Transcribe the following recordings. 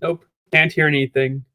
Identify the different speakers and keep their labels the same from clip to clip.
Speaker 1: Nope, can't hear anything.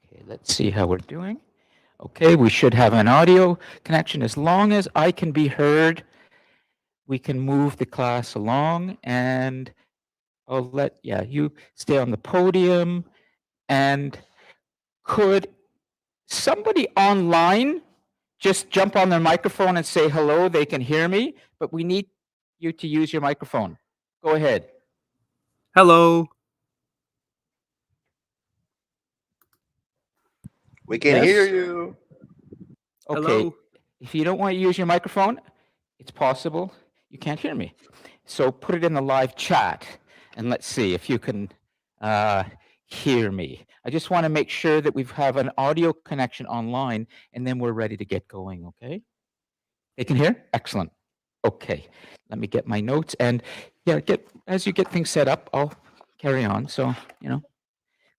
Speaker 2: Okay, let's see how we're doing. Okay, we should have an audio connection. As long as I can be heard, we can move the class along, and I'll let, yeah, you stay on the podium. And could somebody online just jump on their microphone and say hello? They can hear me, but we need you to use your microphone. Go ahead.
Speaker 1: Hello.
Speaker 3: We can
Speaker 2: Yes?
Speaker 3: hear you.
Speaker 2: Okay.
Speaker 1: Hello.
Speaker 2: If you don't want to use your microphone, it's possible you can't hear me. So put it in the live chat, and let's see if you can hear me. I just want to make sure that we have an audio connection online, and then we're ready to get going, okay? They can hear? Excellent. Okay, let me get my notes, and yeah, as you get things set up, I'll carry on. So,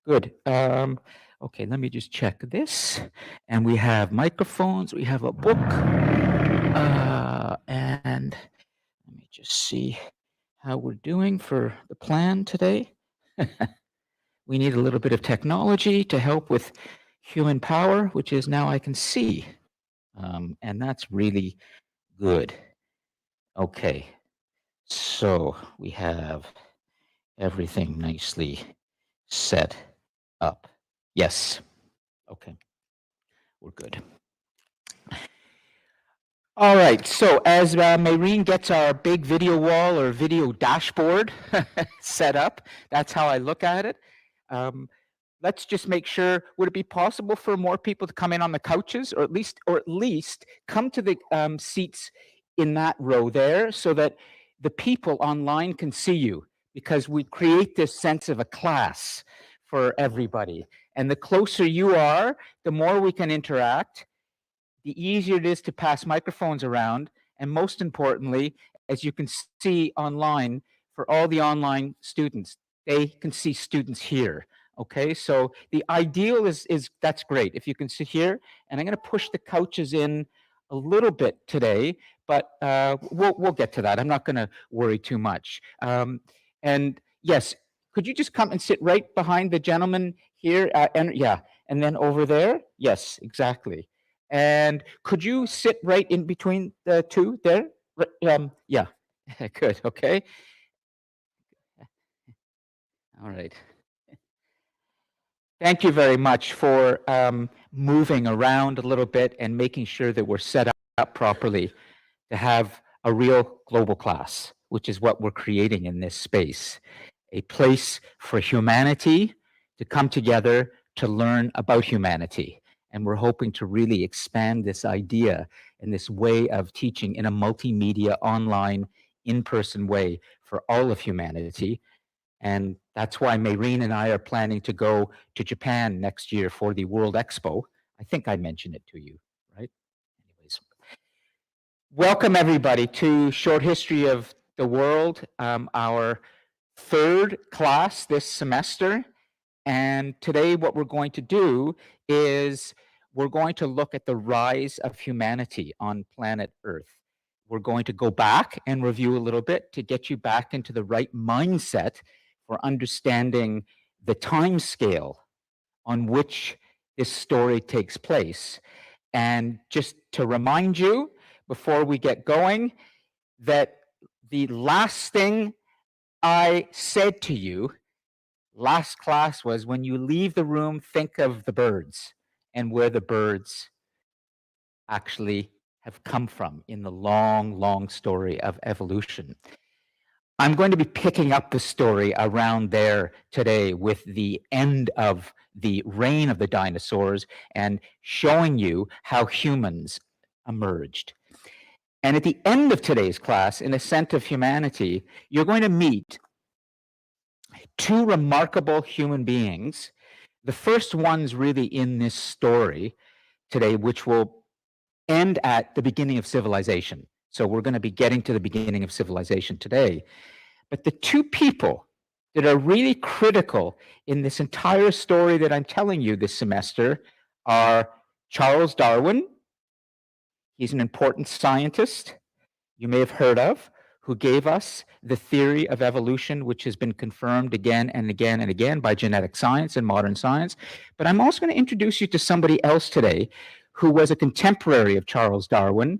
Speaker 2: good. Okay, let me just check this. And we have microphones, we have a book, and let me just see how we're doing for the plan today. We need a little bit of technology to help with human power, which is now I can see. And that's really good. Okay, so we have everything nicely set up. Yes. Okay, we're good. All right, so as Maureen gets our big video wall or video dashboard set up, that's how I look at it. Let's just make sure, would it be possible for more people to come in on the couches, or at least come to the seats in that row there, so that the people online can see you, because we create this sense of a class for everybody. And the closer you are, the more we can interact, the easier it is to pass microphones around. And most importantly, as you can see online, for all the online students, they can see students here. Okay, so the ideal is that's great if you can sit here. And I'm going to push the couches in a little bit today, but we'll get to that. I'm not going to worry too much. And yes, could you just come and sit right behind the gentleman here? And then over there. Yes, exactly. And could you sit right in between the two there? Yeah, good. Okay. All right. Thank you very much for moving around a little bit and making sure that we're set up properly to have a real global class, which is what we're creating in this space. A place for humanity to come together to learn about humanity. And we're hoping to really expand this idea and this way of teaching in a multimedia, online, in-person way for all of humanity. And that's why Maureen and I are planning to go to Japan next year for the World Expo. I think I mentioned it to you, right? Anyways, welcome everybody to Short History of the World, our third class this semester. And today what we're going to do is we're going to look at the rise of humanity on planet Earth. We're going to go back and review a little bit to get you back into the right mindset for understanding the time scale on which this story takes place. And just to remind you, before we get going, that the last thing I said to you last class was, when you leave the room, think of the birds and where the birds actually have come from in the long, long story of evolution. I'm going to be picking up the story around there today with the end of the reign of the dinosaurs and showing you how humans emerged. And at the end of today's class, in Ascent of Humanity, you're going to meet two remarkable human beings. The first one's really in this story today, which will end at the beginning of civilization. So we're going to be getting to the beginning of civilization today. But the two people that are really critical in this entire story that I'm telling you this semester are Charles Darwin. He's an important scientist you may have heard of, who gave us the theory of evolution, which has been confirmed again and again and again by genetic science and modern science. But I'm also going to introduce you to somebody else today who was a contemporary of Charles Darwin,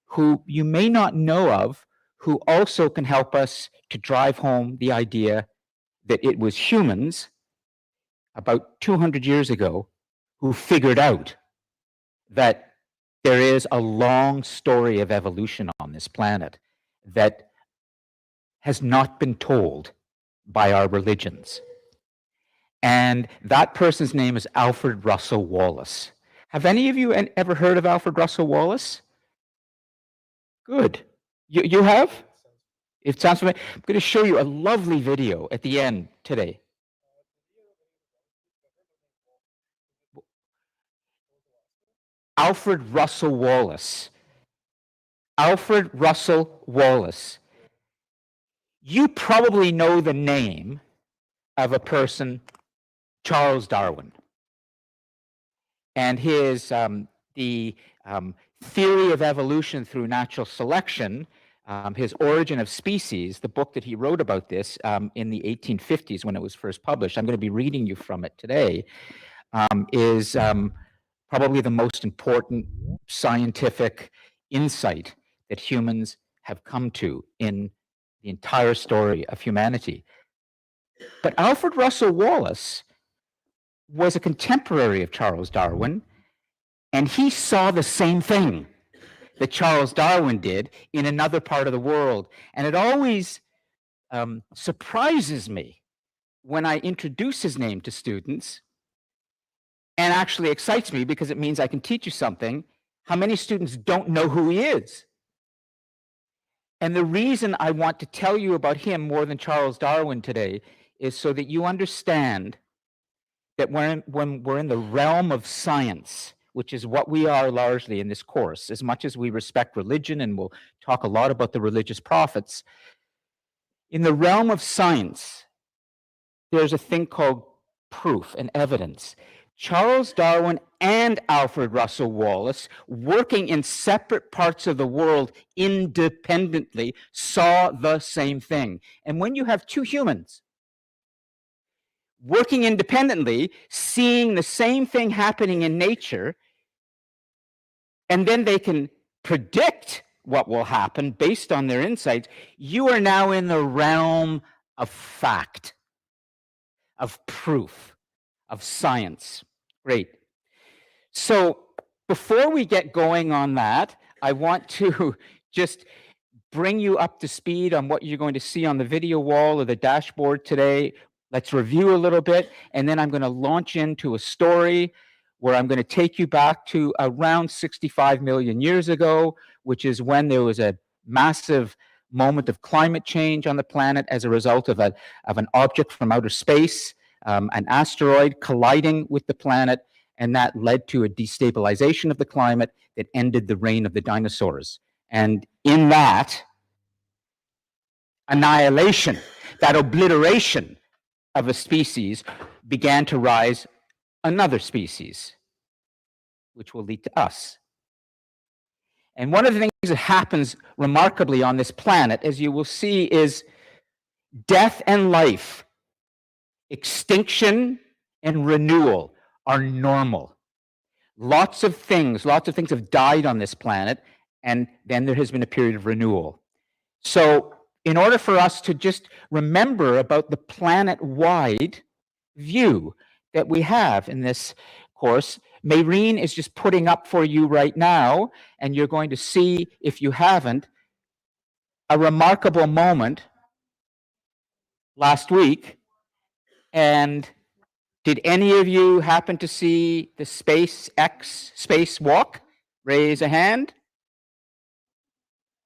Speaker 2: who you may not know of, who also can help us to drive home the idea that it was humans about 200 years ago who figured out that there is a long story of evolution on this planet that has not been told by our religions. And that person's name is Alfred Russel Wallace. Have any of you ever heard of Alfred Russel Wallace? Good. You have? It sounds familiar. I'm going to show you a lovely video at the end today. Alfred Russel Wallace. Alfred Russel Wallace. You probably know the name, of a person, Charles Darwin, and his theory of evolution through natural selection, his Origin of Species, the book that he wrote about this in the 1850s when it was first published. I'm going to be reading you from it today. Is probably the most important scientific insight that humans have come to in the entire story of humanity. But Alfred Russel Wallace was a contemporary of Charles Darwin, and he saw the same thing that Charles Darwin did in another part of the world. And it always surprises me when I introduce his name to students, and actually excites me because it means I can teach you something, how many students don't know who he is. And the reason I want to tell you about him more than Charles Darwin today is so that you understand that when we're in the realm of science, which is what we are largely in this course, as much as we respect religion, and we'll talk a lot about the religious prophets, in the realm of science, there's a thing called proof and evidence. Charles Darwin and Alfred Russel Wallace, working in separate parts of the world independently, saw the same thing. And when you have two humans working independently, seeing the same thing happening in nature, and then they can predict what will happen based on their insights, you are now in the realm of fact, of proof, of science. Great. So before we get going on that, I want to just bring you up to speed on what you're going to see on the video wall or the dashboard today. Let's review a little bit, and then I'm going to launch into a story where I'm going to take you back to around 65 million years ago, which is when there was a massive moment of climate change on the planet as a result of an object from outer space, an asteroid colliding with the planet, and that led to a destabilization of the climate that ended the reign of the dinosaurs. And in that annihilation, that obliteration of a species, began to rise another species, which will lead to us. And one of the things that happens remarkably on this planet, as you will see, is death and life, extinction and renewal are normal. Lots of things have died on this planet, and then there has been a period of renewal. So in order for us to just remember about the planet-wide view that we have in this course, Maureen is just putting up for you right now, and you're going to see, if you haven't, a remarkable moment last week. And did any of you happen to see the SpaceX spacewalk? Raise a hand.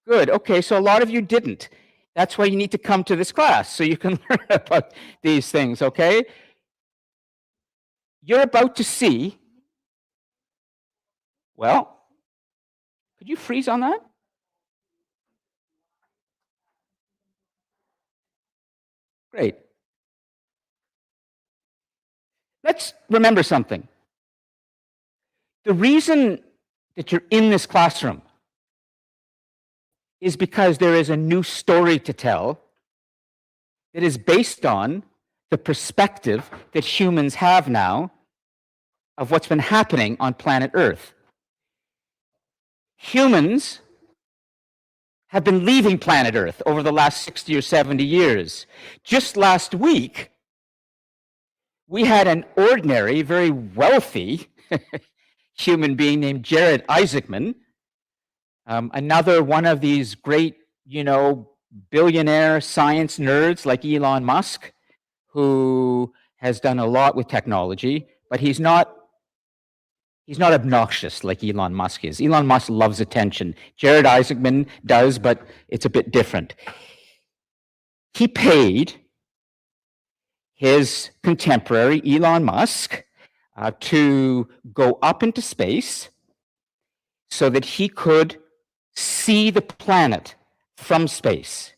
Speaker 2: Good. Okay, so a lot of you didn't. That's why you need to come to this class, so you can learn about these things, okay? You're about to see, well, could you freeze on that? Great. Let's remember something. The reason that you're in this classroom is because there is a new story to tell that is based on the perspective that humans have now of what's been happening on planet Earth. Humans have been leaving planet Earth over the last 60 or 70 years. Just last week, we had an ordinary, very wealthy human being named Jared Isaacman, another one of these great, billionaire science nerds like Elon Musk, who has done a lot with technology, but he's not obnoxious like Elon Musk is. Elon Musk loves attention. Jared Isaacman does, but it's a bit different. He paid his contemporary, Elon Musk, to go up into space so that he could see the planet from space.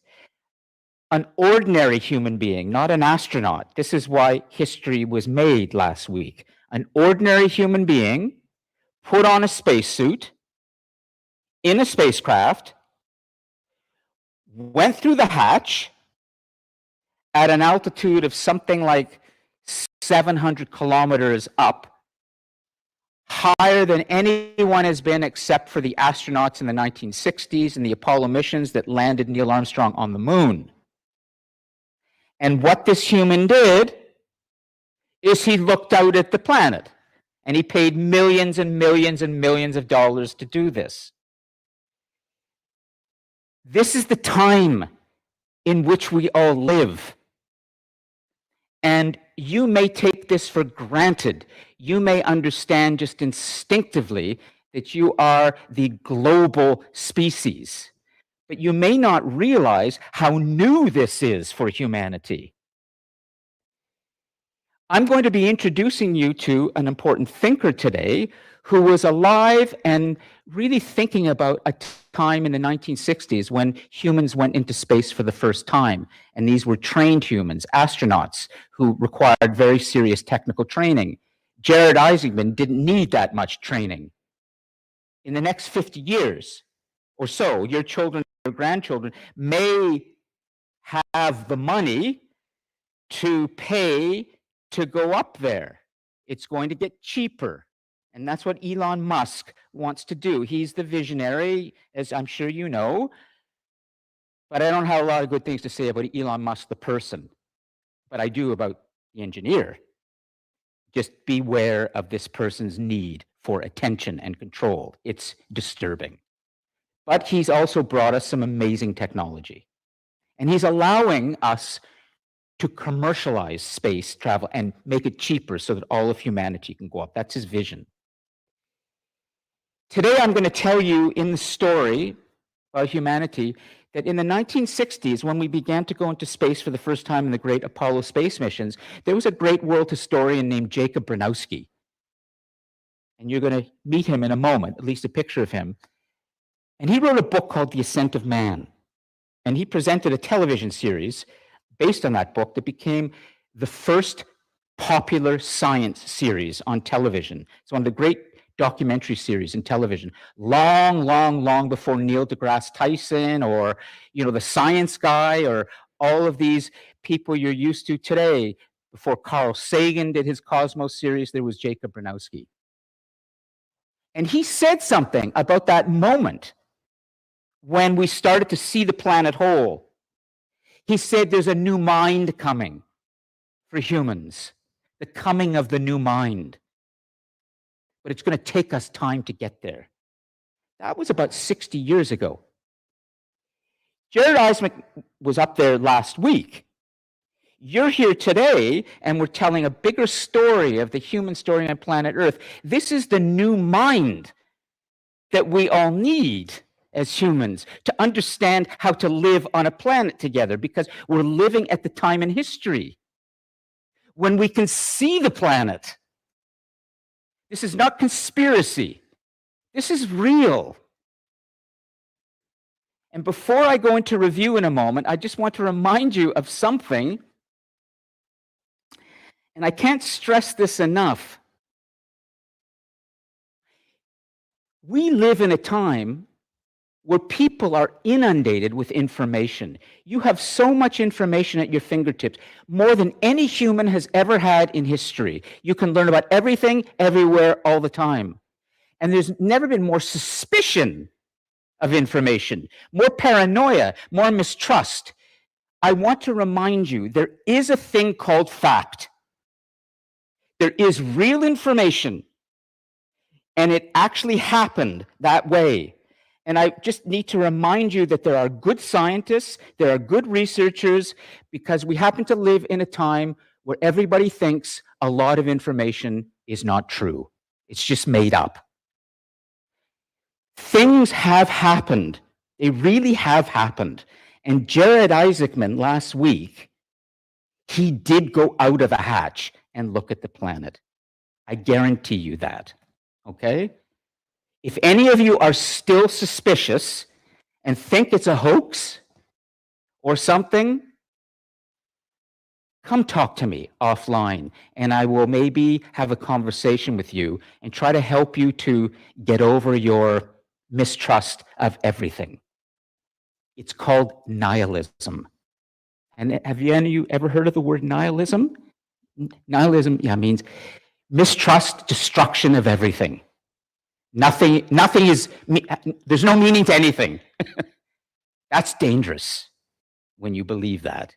Speaker 2: an ordinary human being, not an astronaut. This is why history was made last week. An ordinary human being put on a spacesuit in a spacecraft, went through the hatch at an altitude of something like 700 kilometers up, higher than anyone has been except for the astronauts in the 1960s and the Apollo missions that landed Neil Armstrong on the moon. And what this human did is he looked out at the planet, and he paid millions and millions and millions of dollars to do this. This is the time in which we all live. And you may take this for granted. You may understand just instinctively that you are the global species, but you may not realize how new this is for humanity. I'm going to be introducing you to an important thinker today who was alive and really thinking about a time in the 1960s when humans went into space for the first time. And these were trained humans, astronauts, who required very serious technical training. Jared Isaacman didn't need that much training. In the next 50 years or so, your children or grandchildren may have the money to pay to go up there. It's going to get cheaper. And that's what Elon Musk wants to do. He's the visionary, as I'm sure you know. But I don't have a lot of good things to say about Elon Musk, the person. But I do about the engineer. Just beware of this person's need for attention and control. It's disturbing. But he's also brought us some amazing technology. And he's allowing us to commercialize space travel and make it cheaper so that all of humanity can go up. That's his vision. Today, I'm going to tell you in the story about humanity that in the 1960s, when we began to go into space for the first time in the great Apollo space missions, there was a great world historian named Jacob Bronowski. And you're going to meet him in a moment, at least a picture of him. And he wrote a book called The Ascent of Man. And he presented a television series based on that book that became the first popular science series on television. It's one of the great documentary series in television, long before Neil deGrasse Tyson or, the Science Guy or all of these people you're used to today. Before Carl Sagan did his Cosmos series, there was Jacob Bronowski. And he said something about that moment when we started to see the planet whole. He said there's a new mind coming for humans, the coming of the new mind. But it's going to take us time to get there. That was about 60 years ago. Jared Isaacman was up there last week. You're here today, and we're telling a bigger story of the human story on planet Earth. This is the new mind that we all need as humans to understand how to live on a planet together, because we're living at the time in history when we can see the planet. This is not conspiracy. This is real. And before I go into review in a moment, I just want to remind you of something. And I can't stress this enough. We live in a time where people are inundated with information. You have so much information at your fingertips, more than any human has ever had in history. You can learn about everything, everywhere, all the time. And there's never been more suspicion of information, more paranoia, more mistrust. I want to remind you, there is a thing called fact. There is real information, and it actually happened that way. And I just need to remind you that there are good scientists, there are good researchers, because we happen to live in a time where everybody thinks a lot of information is not true. It's just made up. Things have happened. They really have happened. And Jared Isaacman last week, he did go out of a hatch and look at the planet. I guarantee you that, okay? If any of you are still suspicious and think it's a hoax or something, come talk to me offline, and I will maybe have a conversation with you and try to help you to get over your mistrust of everything. It's called nihilism. And have any of you ever heard of the word nihilism? Nihilism, yeah, means mistrust, destruction of everything. Nothing is, there's no meaning to anything. That's dangerous when you believe that.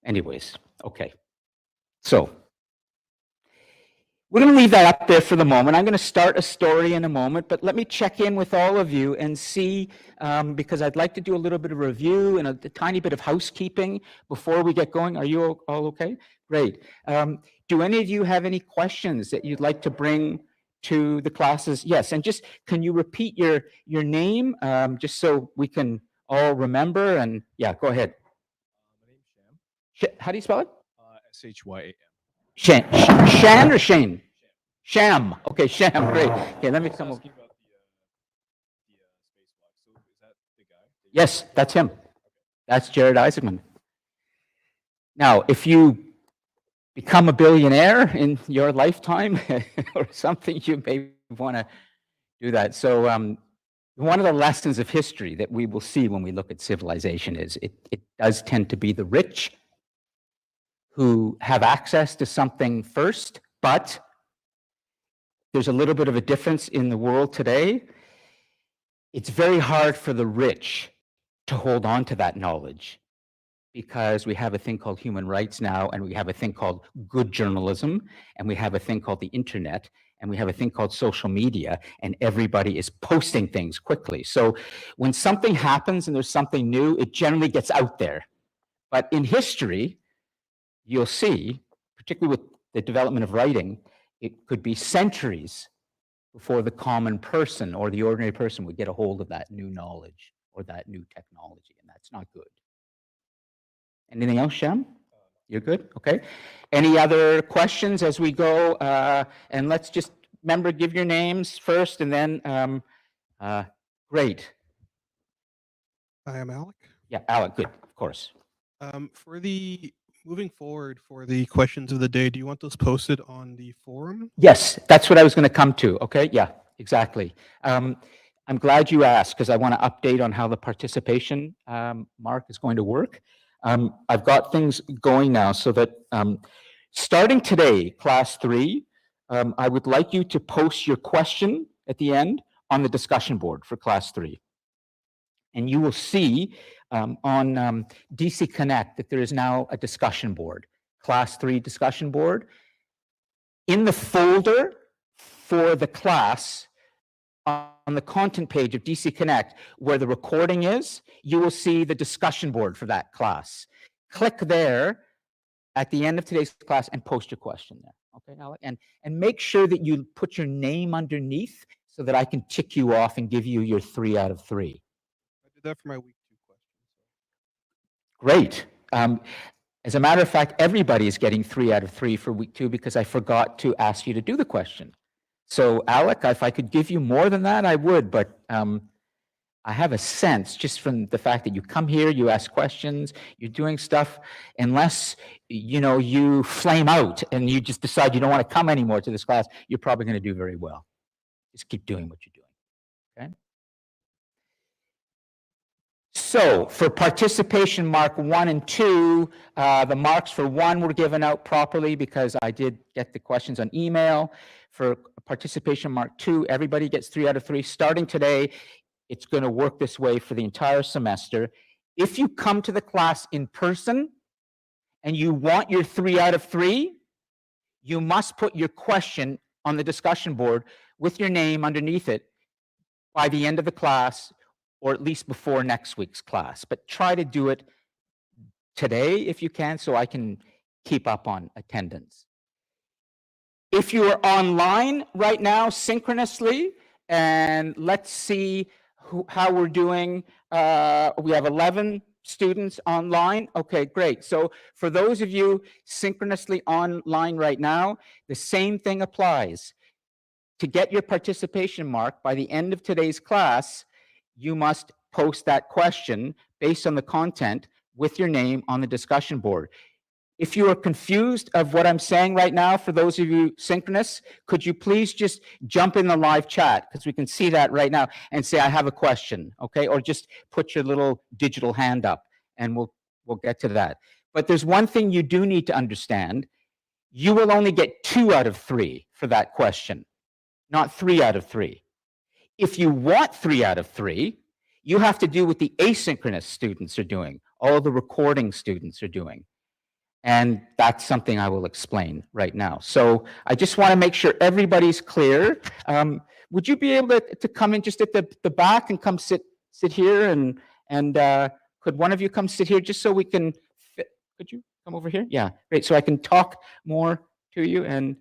Speaker 2: Anyways, okay. So, we're going to leave that up there for the moment. I'm going to start a story in a moment, but let me check in with all of you and see, because I'd like to do a little bit of review and a tiny bit of housekeeping before we get going. Are you all okay? Great. Do any of you have any questions that you'd like to bring to the classes? Yes, and just, can you repeat your name, just so we can all remember? And yeah, go ahead.
Speaker 3: My name's Sham.
Speaker 2: How do you spell it?
Speaker 3: S-H-Y-A-M.
Speaker 2: Shan or Shane? Sham. Okay, Sham. Great. Okay, let me come over.
Speaker 3: Asking about the spacewalk. So is that the guy?
Speaker 2: Yes, that's him. That's Jared Isaacman. Now, if you become a billionaire in your lifetime or something, you may want to do that. So one of the lessons of history that we will see when we look at civilization is it does tend to be the rich who have access to something first, but there's a little bit of a difference in the world today. It's very hard for the rich to hold on to that knowledge because we have a thing called human rights now, and we have a thing called good journalism, and we have a thing called the internet, and we have a thing called social media, and everybody is posting things quickly. So when something happens and there's something new, it generally gets out there. But in history, you'll see, particularly with the development of writing, it could be centuries before the common person or the ordinary person would get a hold of that new knowledge or that new technology, and that's not good. Anything else, Shem? You're good? Okay. Any other questions as we go? And let's just remember, give your names first, and then, great.
Speaker 4: Hi, I'm Alec.
Speaker 2: Yeah, Alec, good, of course.
Speaker 4: For the moving forward for the questions of the day, do you want those posted on the forum?
Speaker 2: Yes, that's what I was going to come to. Okay, yeah, exactly. I'm glad you asked because I want to update on how the participation mark is going to work. I've got things going now so that starting today, class 3, I would like you to post your question at the end on the discussion board for class 3. And you will see on DC Connect that there is now a discussion board, class 3 discussion board. In the folder for the class, on the content page of DC Connect, where the recording is, you will see the discussion board for that class. Click there at the end of today's class and post your question there. Okay, Alec? And make sure that you put your name underneath so that I can tick you off and give you your 3 out of 3.
Speaker 4: I did that for my week 2 questions.
Speaker 2: Great. As a matter of fact, everybody is getting 3 out of 3 for week 2 because I forgot to ask you to do the question. So, Alec, if I could give you more than that, I would, but I have a sense just from the fact that you come here, you ask questions, you're doing stuff, unless, you flame out and you just decide you don't want to come anymore to this class, you're probably going to do very well. Just keep doing what you're doing, okay? So for participation mark 1 and 2, the marks for 1 were given out properly because I did get the questions on email. For participation mark 2, everybody gets 3 out of 3. Starting today, it's going to work this way for the entire semester. If you come to the class in person and you want your 3 out of 3, you must put your question on the discussion board with your name underneath it by the end of the class, or at least before next week's class. But try to do it today if you can, so I can keep up on attendance. If you are online right now synchronously, and let's see how we're doing. We have 11 students online. Okay, great. So for those of you synchronously online right now, the same thing applies. To get your participation mark by the end of today's class, you must post that question based on the content with your name on the discussion board. If you are confused of what I'm saying right now, for those of you synchronous, could you please just jump in the live chat, because we can see that right now, and say, I have a question, okay? Or just put your little digital hand up, and we'll get to that. But there's one thing you do need to understand. You will only get 2 out of 3 for that question, not 3 out of 3. If you want 3 out of 3, you have to do what the asynchronous students are doing, all the recording students are doing. And that's something I will explain right now. So I just want to make sure everybody's clear. Would you be able to come in just at the back and come sit here? And could one of you come sit here just so we can fit? Could you come over here? Yeah, great. So I can talk more to you. And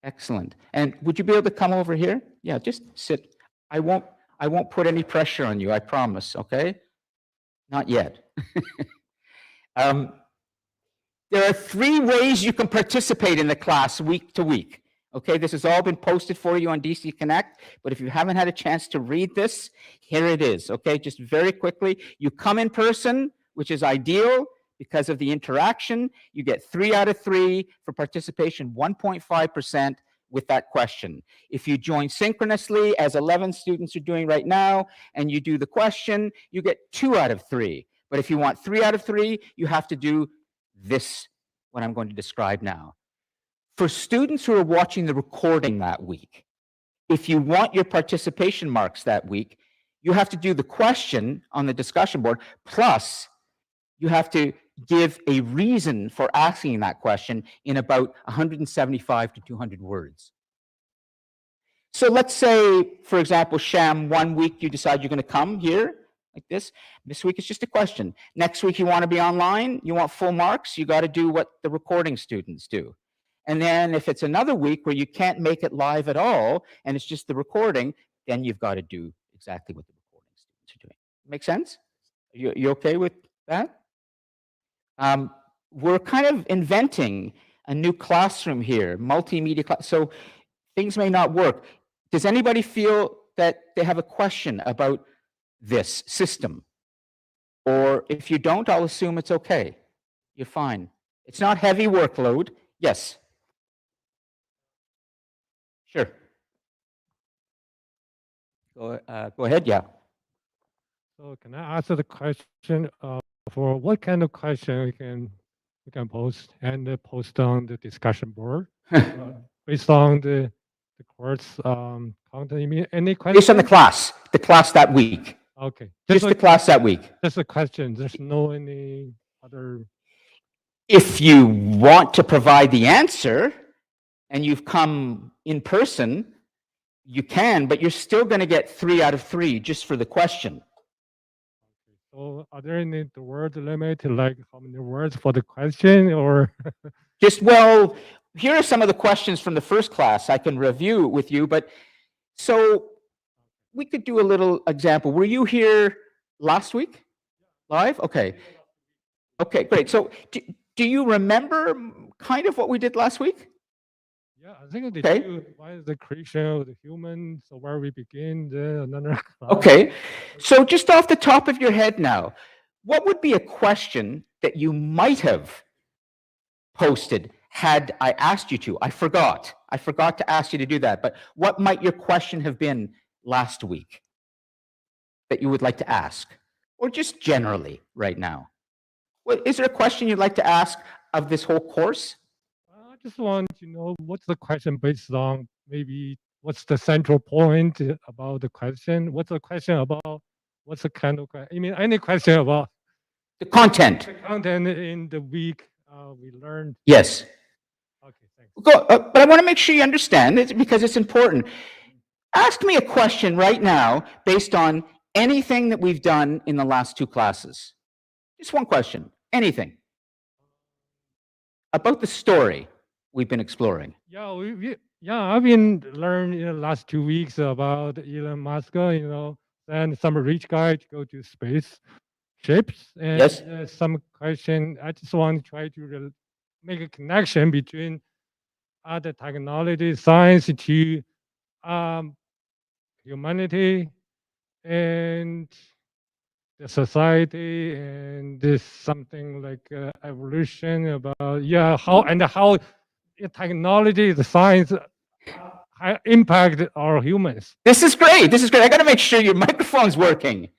Speaker 2: excellent. And would you be able to come over here? Yeah, just sit. I won't put any pressure on you, I promise, okay? Not yet. There are 3 ways you can participate in the class week to week. Okay, this has all been posted for you on DC Connect, but if you haven't had a chance to read this, here it is. Okay, just very quickly, you come in person, which is ideal because of the interaction. You get 3 out of 3 for participation, 1.5% with that question. If you join synchronously, as 11 students are doing right now, and you do the question, you get 2 out of 3. But if you want 3 out of 3, you have to do this, what I'm going to describe now. For students who are watching the recording that week, if you want your participation marks that week, you have to do the question on the discussion board, plus you have to give a reason for asking that question in about 175 to 200 words. So let's say, for example, Sham, one week you decide you're going to come here, like this. This week it's just a question. Next week you want to be online, you want full marks, you got to do what the recording students do. And then if it's another week where you can't make it live at all, and it's just the recording, then you've got to do exactly what the recording students are doing. Make sense? You okay with that? We're kind of inventing a new classroom here, multimedia class, so things may not work. Does anybody feel that they have a question about this system? Or if you don't, I'll assume it's okay. You're fine. It's not heavy workload. Yes. Sure. Go ahead, yeah.
Speaker 5: So can I ask the question for what kind of question we can post and post on the discussion board based on the course content? You mean any question?
Speaker 2: Based on the class that week.
Speaker 5: Okay.
Speaker 2: Just the class that week.
Speaker 5: Just a question. There's no any other.
Speaker 2: If you want to provide the answer and you've come in person, you can, but you're still going to get 3 out of 3 just for the question.
Speaker 5: So are there any the word limit, like how many words for the question, or?
Speaker 2: Well, here are some of the questions from the first class I can review with you, but so we could do a little example. Were you here last week? Live? Okay. Okay, great. So do you remember kind of what we did last week?
Speaker 5: Yeah, I think
Speaker 2: Okay.
Speaker 5: why is the creation of the human? So where we begin, then another class.
Speaker 2: Okay. So just off the top of your head now, what would be a question that you might have posted had I asked you to? I forgot to ask you to do that. But what might your question have been last week that you would like to ask? Or just generally right now? Is there a question you'd like to ask of this whole course?
Speaker 5: I just want to know what's the question based on, maybe what's the central point about the question? What's the question about? What's the kind of, I mean, any question about
Speaker 2: The content.
Speaker 5: the content in the week we learned?
Speaker 2: Yes.
Speaker 5: Okay, thanks.
Speaker 2: But I want to make sure you understand it because it's important. Ask me a question right now based on anything that we've done in the last 2 classes. Just one question, anything. About the story we've been exploring.
Speaker 5: Yeah, I've been learning in the last 2 weeks about Elon Musk, and some rich guy to go to space ships. And
Speaker 2: Yes.
Speaker 5: Some question, I just want to try to make a connection between other technology, science to humanity, and the society and this something like evolution about how technology, the science impact our humans.
Speaker 2: This is great. This is great. I got to make sure your microphone's working.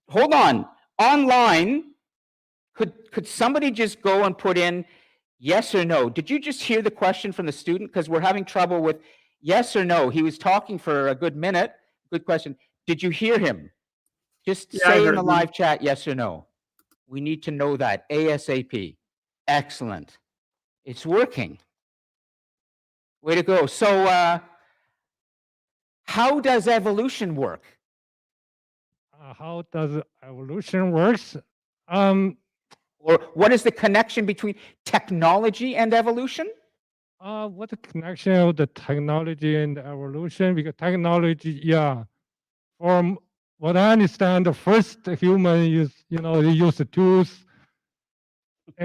Speaker 2: Hold on. Online, could somebody just go and put in yes or no? Did you just hear the question from the student? Because we're having trouble with yes or no. He was talking for a good minute. Good question. Did you hear him? Just
Speaker 1: Yeah, I
Speaker 2: say in
Speaker 1: heard
Speaker 2: the
Speaker 1: him.
Speaker 2: live chat yes or no. We need to know that ASAP. Excellent. It's working. Way to go. So how does evolution work?
Speaker 5: How does evolution works?
Speaker 2: Or what is the connection between technology and evolution?
Speaker 5: What the connection of the technology and evolution? Because technology, yeah, from what I understand, the first human they use the tools,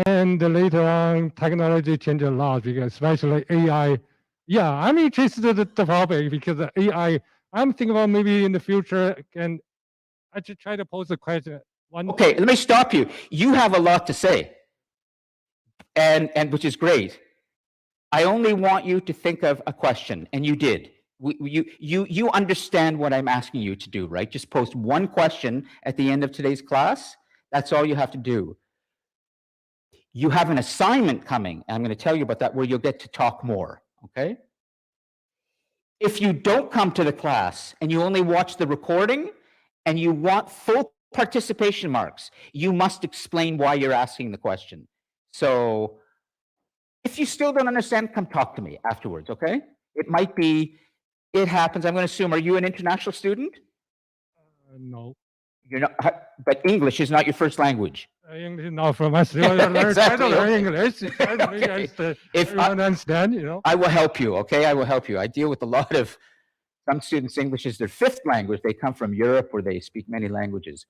Speaker 5: and later on, technology changed a lot because especially AI. Yeah, I'm interested in the topic because the AI. I'm thinking about maybe in the future, and I should try to pose a question.
Speaker 2: Okay, let me stop you. You have a lot to say, and which is great. I only want you to think of a question, and you did. You understand what I'm asking you to do, right? Just post one question at the end of today's class. That's all you have to do. You have an assignment coming, and I'm going to tell you about that, where you'll get to talk more, okay? If you don't come to the class and you only watch the recording and you want full participation marks, you must explain why you're asking the question. So if you still don't understand, come talk to me afterwards, okay? It might be, it happens. I'm going to assume, are you an international student?
Speaker 5: No.
Speaker 2: You're not, but English is not your first language.
Speaker 5: English not from us. Try to
Speaker 2: Exactly,
Speaker 5: learn
Speaker 2: okay.
Speaker 5: English. Try to
Speaker 2: Okay. If
Speaker 5: everyone understand,
Speaker 2: I will help you, okay? I will help you. I deal with a lot of, some students, English is their fifth language. They come from Europe where they speak many languages.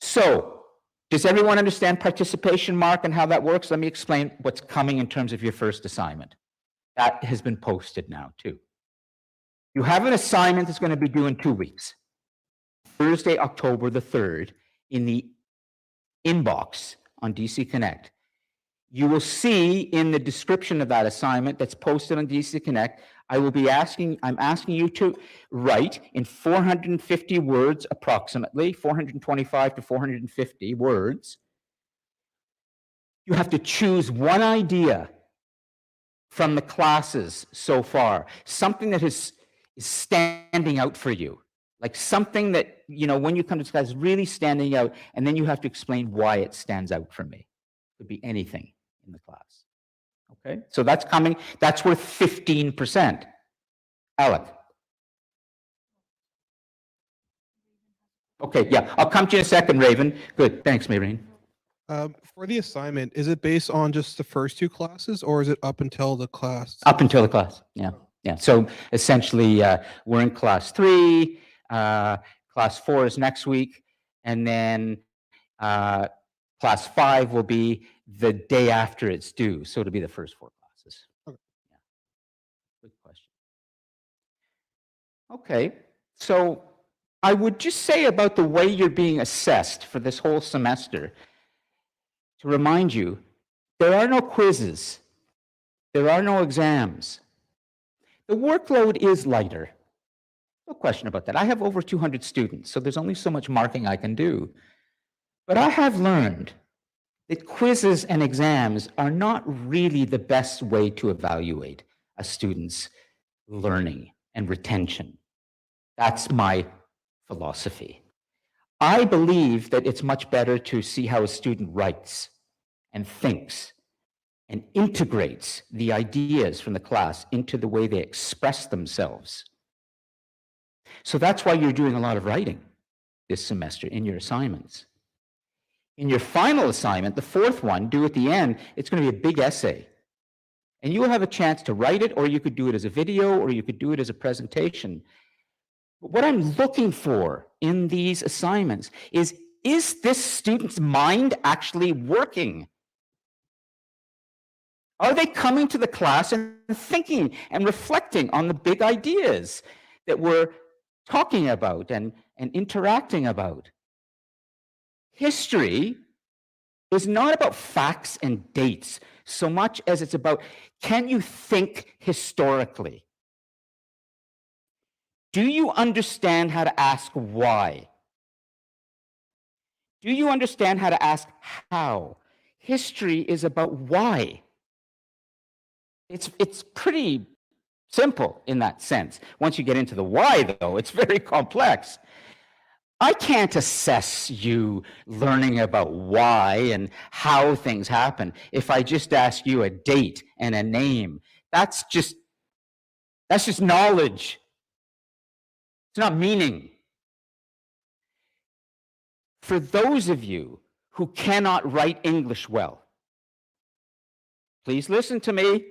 Speaker 2: So, does everyone understand participation mark and how that works? Let me explain what's coming in terms of your first assignment. That has been posted now, too. You have an assignment that's going to be due in 2 weeks. Thursday, October the 3rd, in the inbox on DC Connect. You will see in the description of that assignment that's posted on DC Connect, I'm asking you to write in 450 words approximately, 425 to 450 words. You have to choose one idea from the classes so far, something that is standing out for you. Like something that, when you come to this class is really standing out, and then you have to explain why it stands out for me. It could be anything in the class. Okay, so that's coming. That's worth 15%. Alec. Okay, yeah, I'll come to you in a second, Raven. Good, thanks, Mayreen.
Speaker 4: For the assignment, is it based on just the first 2 classes, or is it up until the class?
Speaker 2: Up until the class, yeah. So essentially, we're in class 3. Class 4 is next week, and then class 5 will be the day after it's due. So it'll be the first 4 classes.
Speaker 4: Okay.
Speaker 2: Yeah. Good question. Okay, so I would just say about the way you're being assessed for this whole semester, to remind you, there are no quizzes. There are no exams. The workload is lighter. No question about that. I have over 200 students, so there's only so much marking I can do. But I have learned that quizzes and exams are not really the best way to evaluate a student's learning and retention. That's my philosophy. I believe that it's much better to see how a student writes and thinks and integrates the ideas from the class into the way they express themselves. So that's why you're doing a lot of writing this semester in your assignments. In your final assignment, the 4th one, due at the end, it's going to be a big essay. And you will have a chance to write it, or you could do it as a video, or you could do it as a presentation. But what I'm looking for in these assignments is this student's mind actually working? Are they coming to the class and thinking and reflecting on the big ideas that we're talking about and and interacting about. History is not about facts and dates so much as it's about, can you think historically? Do you understand how to ask why? Do you understand how to ask how? History is about why. It's pretty simple in that sense. Once you get into the why, though, it's very complex. I can't assess you learning about why and how things happen if I just ask you a date and a name. That's just knowledge. It's not meaning. For those of you who cannot write English well, please listen to me.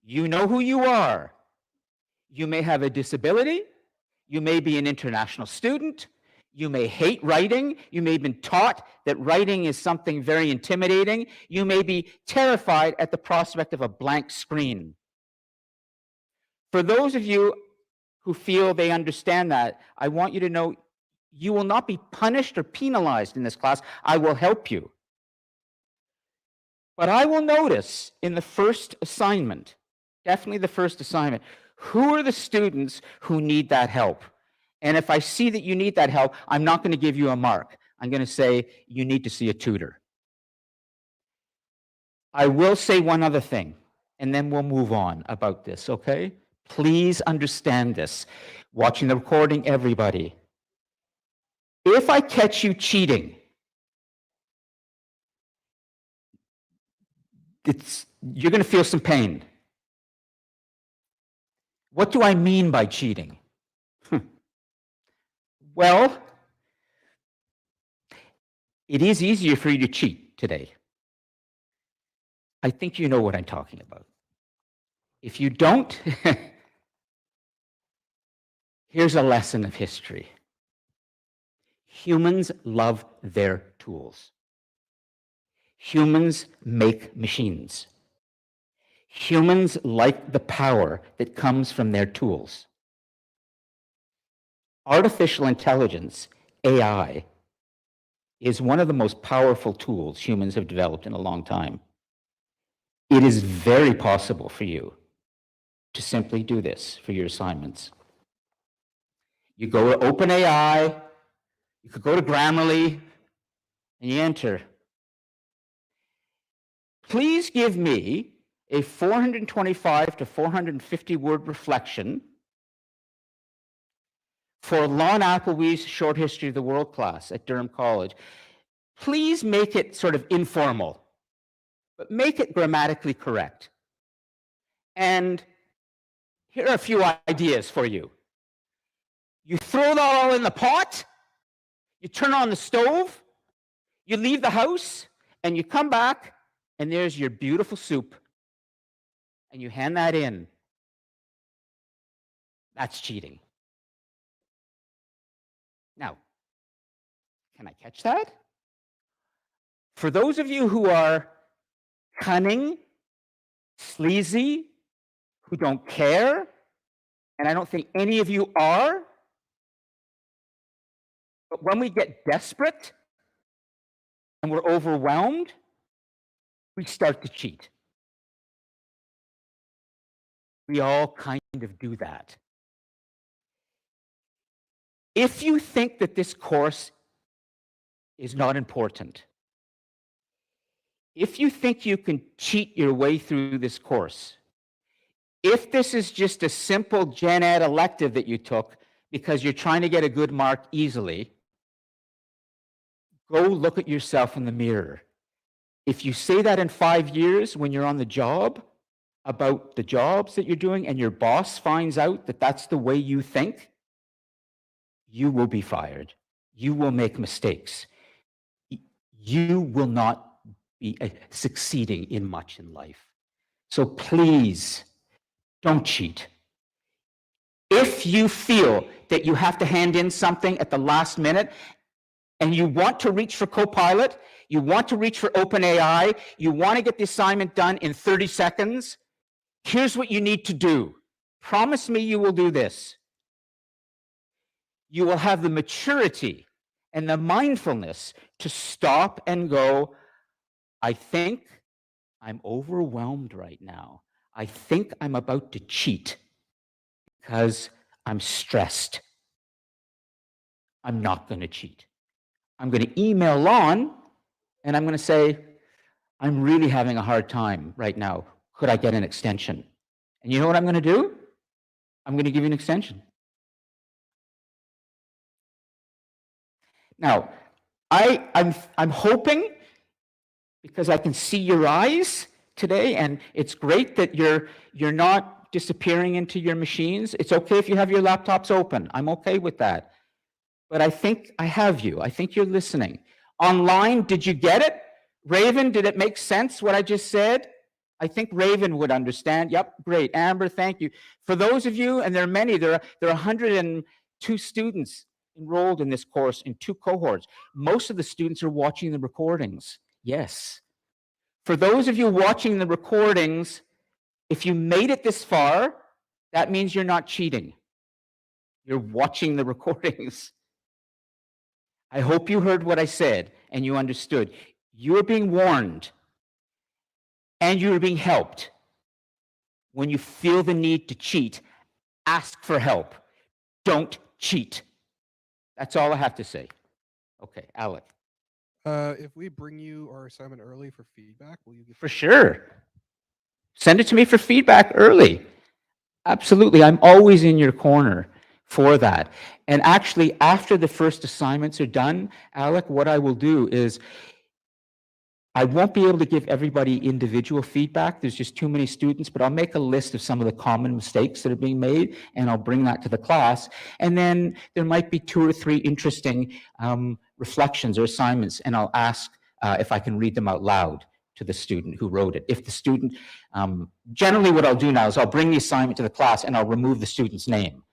Speaker 2: You know who you are. You may have a disability. You may be an international student. You may hate writing. You may have been taught that writing is something very intimidating. You may be terrified at the prospect of a blank screen. For those of you who feel they understand that, I want you to know you will not be punished or penalized in this class. I will help you. But I will notice in the first assignment, definitely the first assignment, who are the students who need that help? And if I see that you need that help, I'm not going to give you a mark. I'm going to say you need to see a tutor. I will say one other thing, and then we'll move on about this, okay? Please understand this. Watching the recording, everybody. If I catch you cheating, you're going to feel some pain. What do I mean by cheating? Well, it is easier for you to cheat today. I think you know what I'm talking about. If you don't, here's a lesson of history. Humans love their tools. Humans make machines. Humans like the power that comes from their tools. Artificial intelligence, AI, is one of the most powerful tools humans have developed in a long time. It is very possible for you to simply do this for your assignments. You go to OpenAI, you could go to Grammarly, and you enter. Please give me a 425 to 450 word reflection for Lon Appleby's Short History of the World class at Durham College. Please make it sort of informal, but make it grammatically correct. And here are a few ideas for you. You throw that all in the pot, you turn on the stove, you leave the house, and you come back, and there's your beautiful soup. And you hand that in. That's cheating. Now, can I catch that? For those of you who are cunning, sleazy, who don't care, and I don't think any of you are, but when we get desperate and we're overwhelmed, we start to cheat. We all kind of do that. If you think that this course is not important, if you think you can cheat your way through this course, if this is just a simple gen ed elective that you took because you're trying to get a good mark easily, go look at yourself in the mirror. If you say that in 5 years when you're on the job about the jobs that you're doing and your boss finds out that that's the way you think, you will be fired. You will make mistakes. You will not be succeeding in much in life. So please, don't cheat. If you feel that you have to hand in something at the last minute and you want to reach for Copilot, you want to reach for OpenAI, you want to get the assignment done in 30 seconds, here's what you need to do. Promise me you will do this. you will have the maturity and the mindfulness to stop and go, I think I'm overwhelmed right now. I think I'm about to cheat because I'm stressed. I'm not going to cheat. I'm going to email Lon and I'm going to say, I'm really having a hard time right now. Could I get an extension? And you know what I'm going to do? I'm going to give you an extension. Now, I'm hoping, because I can see your eyes today, and it's great that you're not disappearing into your machines. It's okay if you have your laptops open. I'm okay with that. But I think I have you. I think you're listening. Online, did you get it? Raven, did it make sense what I just said? I think Raven would understand. Yep, great. Amber, thank you. For those of you, and there are many, there are 102 students enrolled in this course in 2 cohorts. Most of the students are watching the recordings. Yes. For those of you watching the recordings, if you made it this far, that means you're not cheating. You're watching the recordings. I hope you heard what I said and you understood. You are being warned and you are being helped. When you feel the need to cheat, ask for help. Don't cheat. That's all I have to say. Okay, Alec.
Speaker 4: If we bring you our assignment early for feedback, will you give?
Speaker 2: For sure. Send it to me for feedback early. Absolutely. I'm always in your corner for that. And actually, after the first assignments are done, Alec, what I will do is I won't be able to give everybody individual feedback. There's just too many students, but I'll make a list of some of the common mistakes that are being made, and I'll bring that to the class. And then there might be 2 or 3 interesting reflections or assignments, and I'll ask if I can read them out loud to the student who wrote it. If the student, generally what I'll do now is I'll bring the assignment to the class and I'll remove the student's name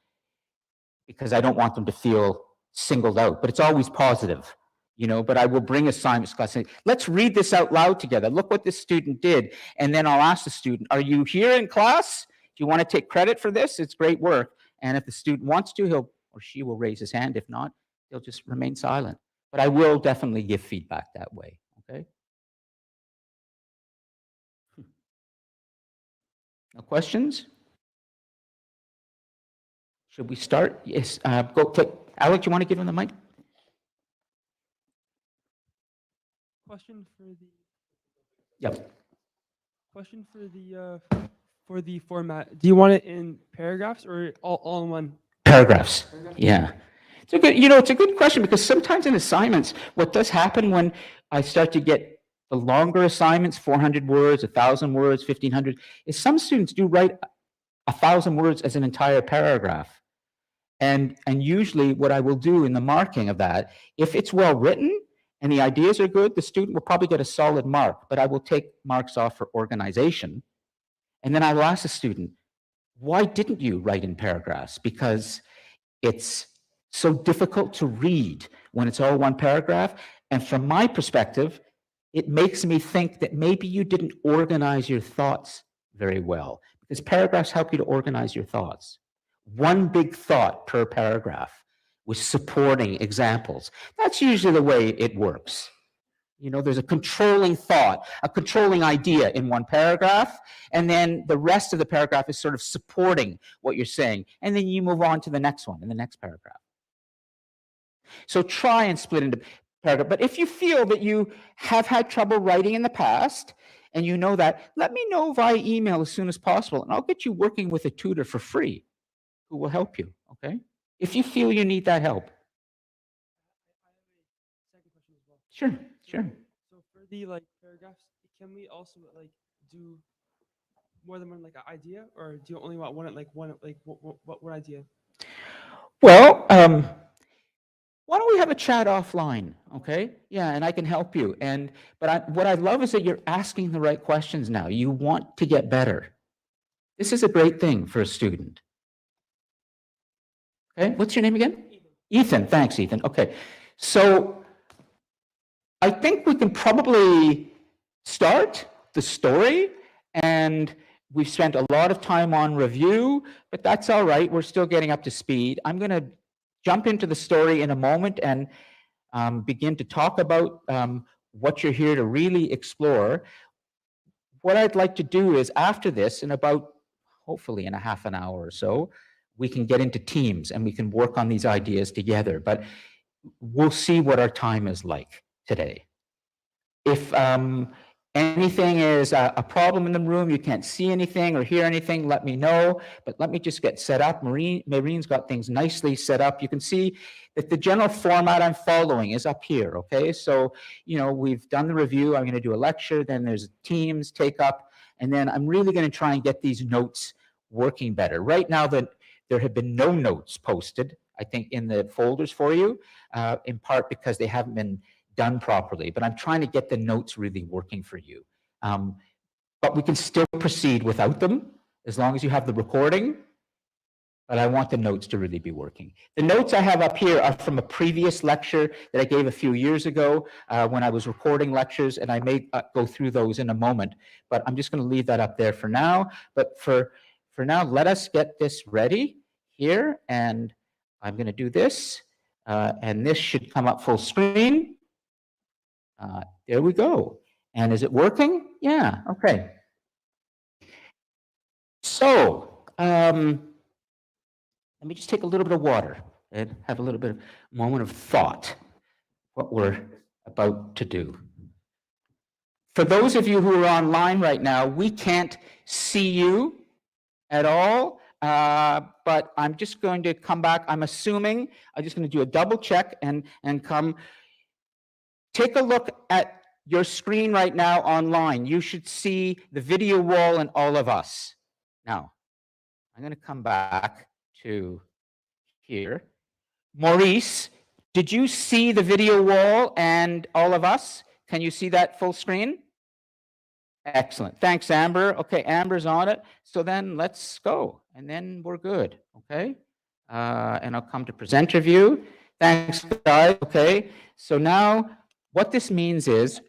Speaker 2: because I don't want them to feel singled out, but it's always positive. You know, but I will bring assignments to class and say, let's read this out loud together. Look what this student did. And then I'll ask the student, are you here in class? Do you want to take credit for this? It's great work. And if the student wants to, he'll or she will raise his hand. If not, they'll just remain silent. But I will definitely give feedback that way, okay? No questions? Should we start? Yes, go take, Alec, do you want to give him the mic?
Speaker 6: Question for the
Speaker 2: Yep.
Speaker 6: question for the format. Do you want it in paragraphs or all in one?
Speaker 2: Paragraphs. Yeah. It's a good, it's a good question because sometimes in assignments, what does happen when I start to get the longer assignments, 400 words, 1,000 words, 1,500, is some students do write 1,000 words as an entire paragraph. And usually what I will do in the marking of that, if it's well written, and the ideas are good, the student will probably get a solid mark, but I will take marks off for organization. And then I will ask the student, why didn't you write in paragraphs? Because it's so difficult to read when it's all one paragraph. And from my perspective, it makes me think that maybe you didn't organize your thoughts very well, because paragraphs help you to organize your thoughts. One big thought per paragraph with supporting examples. That's usually the way it works. You know, there's a controlling thought, a controlling idea in one paragraph, and then the rest of the paragraph is sort of supporting what you're saying. And then you move on to the next one in the next paragraph. So try and split into paragraph. But if you feel that you have had trouble writing in the past, and you know that, let me know via email as soon as possible, and I'll get you working with a tutor for free who will help you, okay? If you feel you need that help.
Speaker 6: Second question as well.
Speaker 2: Sure, sure.
Speaker 6: So for the paragraphs, can we also do more than one idea, or do you only want one what idea?
Speaker 2: Well, why don't we have a chat offline, okay? Yeah, and I can help you. But what I love is that you're asking the right questions now. You want to get better. This is a great thing for a student. Okay, what's your name again? Ethan, thanks, Ethan. Okay, so I think we can probably start the story, and we've spent a lot of time on review, but that's all right. We're still getting up to speed. I'm going to jump into the story in a moment and begin to talk about what you're here to really explore. What I'd like to do is after this, in about, hopefully in a half an hour or so, we can get into teams and we can work on these ideas together. But we'll see what our time is like today. If anything is a problem in the room, you can't see anything or hear anything, let me know. But let me just get set up. Maureen's got things nicely set up. You can see that the general format I'm following is up here, okay? So, you know, we've done the review. I'm going to do a lecture, then there's teams, take up, and then I'm really going to try and get these notes working better. Right now, there have been no notes posted, I think, in the folders for you, in part because they haven't been done properly, but I'm trying to get the notes really working for you. But we can still proceed without them as long as you have the recording, but I want the notes to really be working. The notes I have up here are from a previous lecture that I gave a few years ago when I was recording lectures, and I may go through those in a moment, but I'm just going to leave that up there for now. But for now, let us get this ready here, and I'm going to do this, and this should come up full screen. There we go. And is it working? Yeah, okay. So, let me just take a little bit of water and have a little bit of moment of thought, what we're about to do. For those of you who are online right now, we can't see you at all, but I'm just going to come back. I'm assuming, I'm just going to do a double check and come. Take a look at your screen right now online. You should see the video wall and all of us. Now, I'm going to come back to here. Maurice, did you see the video wall and all of us? Can you see that full screen? Excellent. Thanks, Amber. Okay, Amber's on it. So then let's go, and then we're good, okay? And I'll come to presenter view. Thanks, guys. Okay, so now what this means is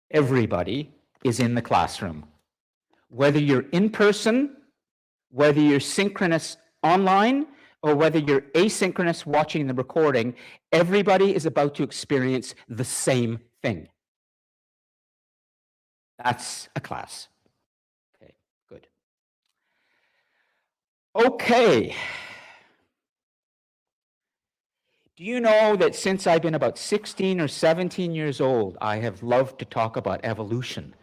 Speaker 2: everybody is in the classroom. Whether you're in person, whether you're synchronous online, or whether you're asynchronous watching the recording, everybody is about to experience the same thing. That's a class. Okay, good. Okay. Do you know that since I've been about 16 or 17 years old, I have loved to talk about evolution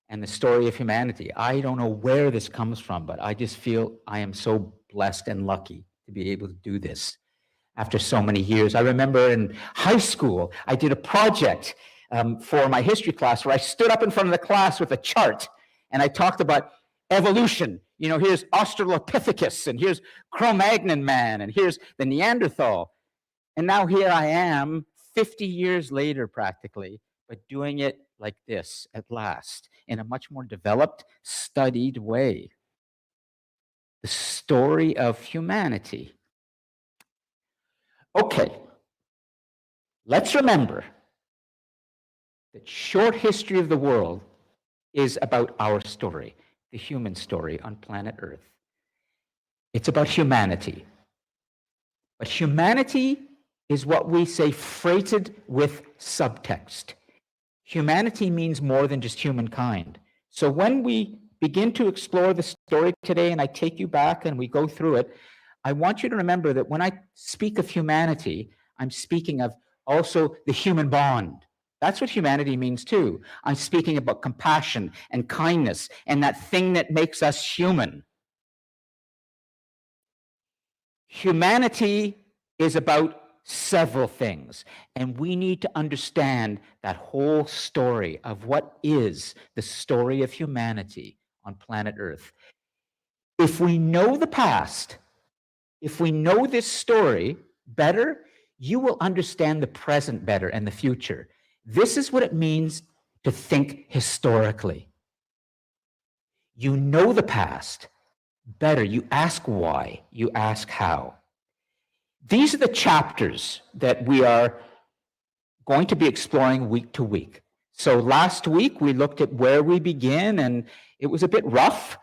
Speaker 2: and the story of humanity? I don't know where this comes from, but I just feel I am so blessed and lucky to be able to do this after so many years. I remember in high school, I did a project for my history class where I stood up in front of the class with a chart and I talked about evolution. You know, here's Australopithecus, and here's Cro-Magnon man, and here's the Neanderthal. And now here I am, 50 years later practically, but doing it like this at last, in a much more developed, studied way. The story of humanity. Okay, let's remember that short history of the world is about our story, the human story on planet Earth. It's about humanity. But humanity is what we say freighted with subtext. Humanity means more than just humankind. So when we begin to explore the story today and I take you back and we go through it, I want you to remember that when I speak of humanity, I'm speaking of also the human bond. That's what humanity means too. I'm speaking about compassion and kindness and that thing that makes us human. Humanity is about several things, and we need to understand that whole story of what is the story of humanity on planet Earth. If we know the past, if we know this story better, you will understand the present better and the future. This is what it means to think historically. You know the past better. You ask why, you ask how. These are the chapters that we are going to be exploring week to week. So last week we looked at where we begin, and it was a bit rough,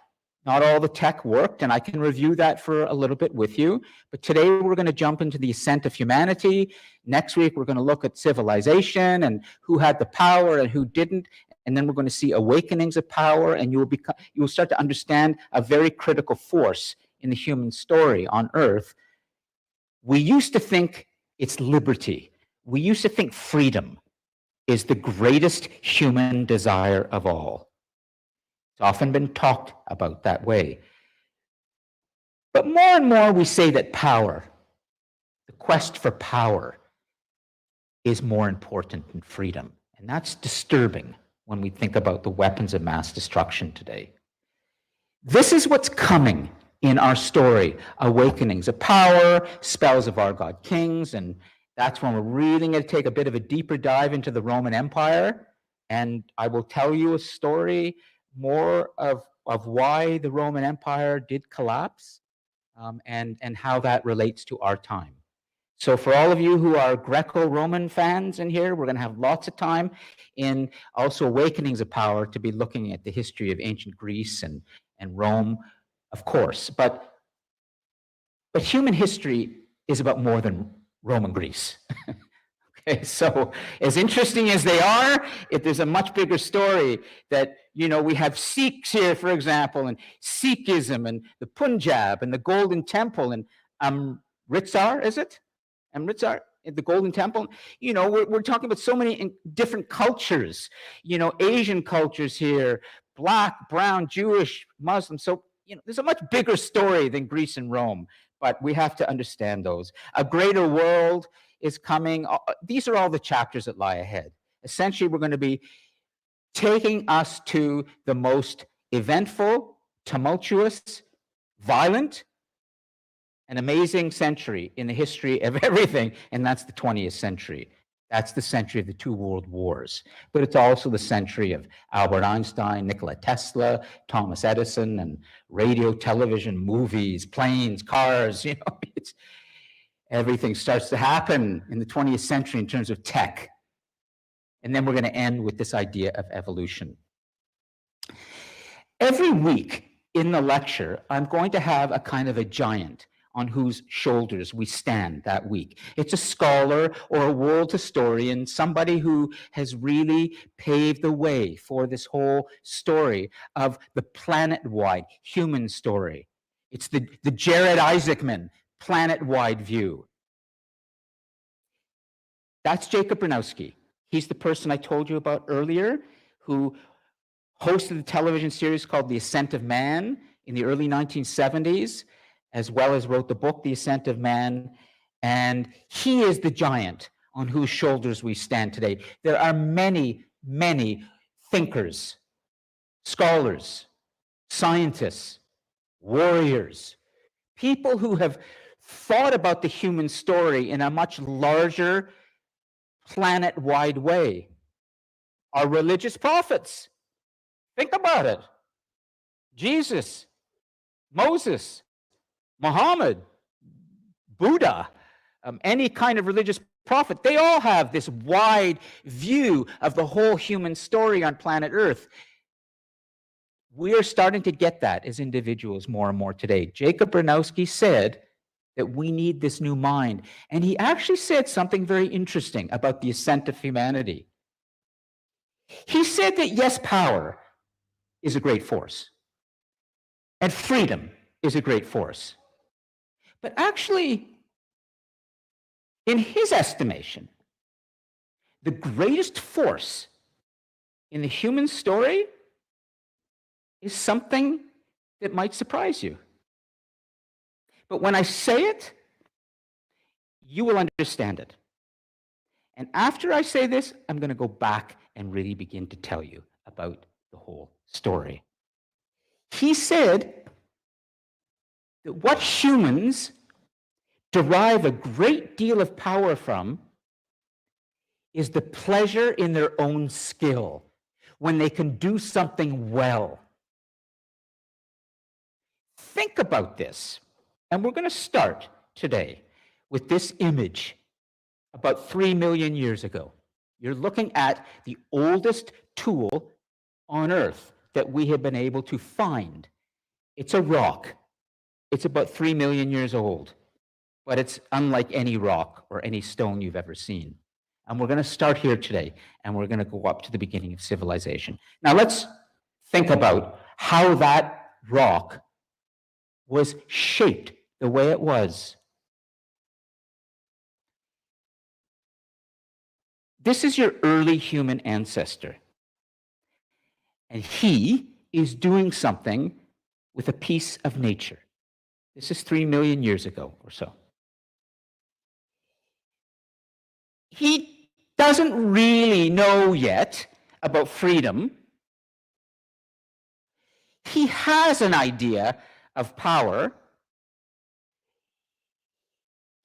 Speaker 2: Not all the tech worked, and I can review that for a little bit with you. But today we're going to jump into the ascent of humanity. Next week, we're going to look at civilization and who had the power and who didn't. And then we're going to see awakenings of power, and you will start to understand a very critical force in the human story on Earth. We used to think it's liberty. We used to think freedom is the greatest human desire of all. It's often been talked about that way. But more and more we say that power, the quest for power, is more important than freedom. And that's disturbing when we think about the weapons of mass destruction today. This is what's coming in our story: awakenings of power, spells of our god kings, and that's when we're really going to take a bit of a deeper dive into the Roman Empire. And I will tell you a story more of why the Roman Empire did collapse, and how that relates to our time. So for all of you who are Greco-Roman fans in here, we're going to have lots of time in also Awakenings of Power to be looking at the history of ancient Greece and Rome, of course. But human history is about more than Rome and Greece. Okay, so as interesting as they are, there's a much bigger story that, we have Sikhs here, for example, and Sikhism, and the Punjab, and the Golden Temple, and Amritsar, is it? Amritsar, the Golden Temple. We're talking about so many different cultures, Asian cultures here, Black, brown, Jewish, Muslim. So, there's a much bigger story than Greece and Rome, but we have to understand those. A greater world is coming. These are all the chapters that lie ahead. Essentially, we're going to be taking us to the most eventful, tumultuous, violent, and amazing century in the history of everything, and that's the 20th century. That's the century of the 2 world wars. But it's also the century of Albert Einstein, Nikola Tesla, Thomas Edison, and radio, television, movies, planes, cars. Everything starts to happen in the 20th century in terms of tech. And then we're going to end with this idea of evolution. Every week in the lecture, I'm going to have a kind of a giant on whose shoulders we stand that week. It's a scholar or a world historian, somebody who has really paved the way for this whole story of the planet-wide human story. It's the Jared Isaacman planet-wide view. That's Jacob Bronowski. He's the person I told you about earlier, who hosted the television series called The Ascent of Man in the early 1970s, as well as wrote the book, The Ascent of Man. And he is the giant on whose shoulders we stand today. There are many, many thinkers, scholars, scientists, warriors, people who have thought about the human story in a much larger, planet-wide way. Our religious prophets. Think about it. Jesus, Moses, Muhammad, Buddha, any kind of religious prophet, they all have this wide view of the whole human story on planet Earth. We are starting to get that as individuals more and more today. Jacob Bronowski said that we need this new mind. And he actually said something very interesting about the ascent of humanity. He said that yes, power is a great force, and freedom is a great force. But actually, in his estimation, the greatest force in the human story is something that might surprise you. But when I say it, you will understand it. And after I say this, I'm going to go back and really begin to tell you about the whole story. He said that what humans derive a great deal of power from is the pleasure in their own skill, when they can do something well. Think about this. And we're going to start today with this image about 3 million years ago. You're looking at the oldest tool on Earth that we have been able to find. It's a rock. It's about 3 million years old, but it's unlike any rock or any stone you've ever seen. And we're going to start here today, and we're going to go up to the beginning of civilization. Now let's think about how that rock was shaped the way it was. This is your early human ancestor. And he is doing something with a piece of nature. This is 3 million years ago or so. He doesn't really know yet about freedom. He has an idea of power.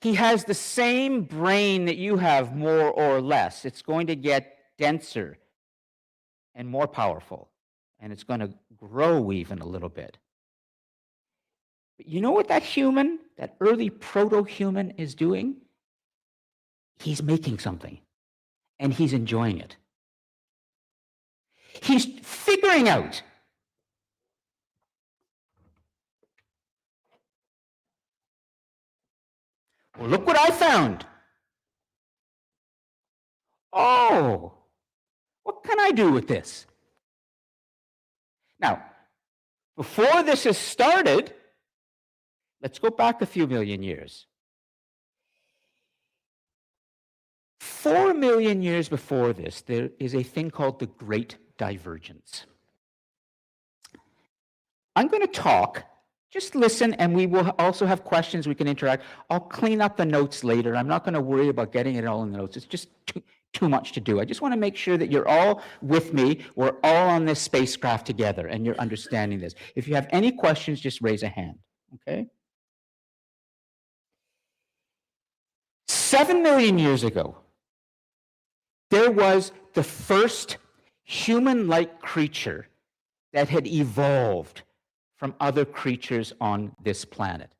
Speaker 2: He has the same brain that you have, more or less. It's going to get denser and more powerful, and it's going to grow even a little bit. But you know what that human, that early proto-human is doing? He's making something, and he's enjoying it. He's figuring out well, look what I found. Oh, what can I do with this? Now, before this has started, let's go back a few million years. 4 million years before this, there is a thing called the Great Divergence. I'm going to talk. Just listen, and we will also have questions. We can interact. I'll clean up the notes later. I'm not going to worry about getting it all in the notes. It's just too much to do. I just want to make sure that you're all with me. We're all on this spacecraft together, and you're understanding this. If you have any questions, just raise a hand, okay? 7 million years ago, there was the first human-like creature that had evolved from other creatures on this planet.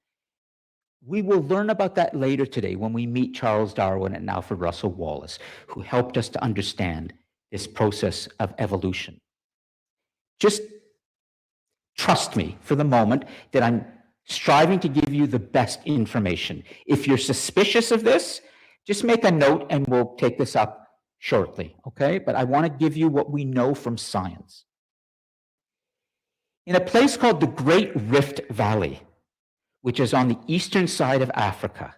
Speaker 2: We will learn about that later today when we meet Charles Darwin and Alfred Russel Wallace, who helped us to understand this process of evolution. Just trust me for the moment that I'm striving to give you the best information. If you're suspicious of this, just make a note and we'll take this up shortly, okay? But I want to give you what we know from science. In a place called the Great Rift Valley, which is on the eastern side of Africa,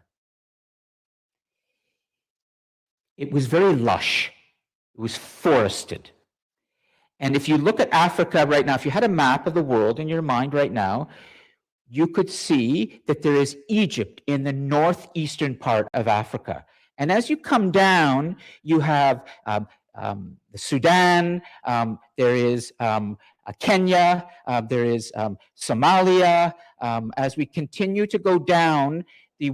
Speaker 2: it was very lush. It was forested. And if you look at Africa right now, if you had a map of the world in your mind right now, you could see that there is Egypt in the northeastern part of Africa. And as you come down, you have the Sudan, there is Kenya, there is Somalia. As we continue to go down the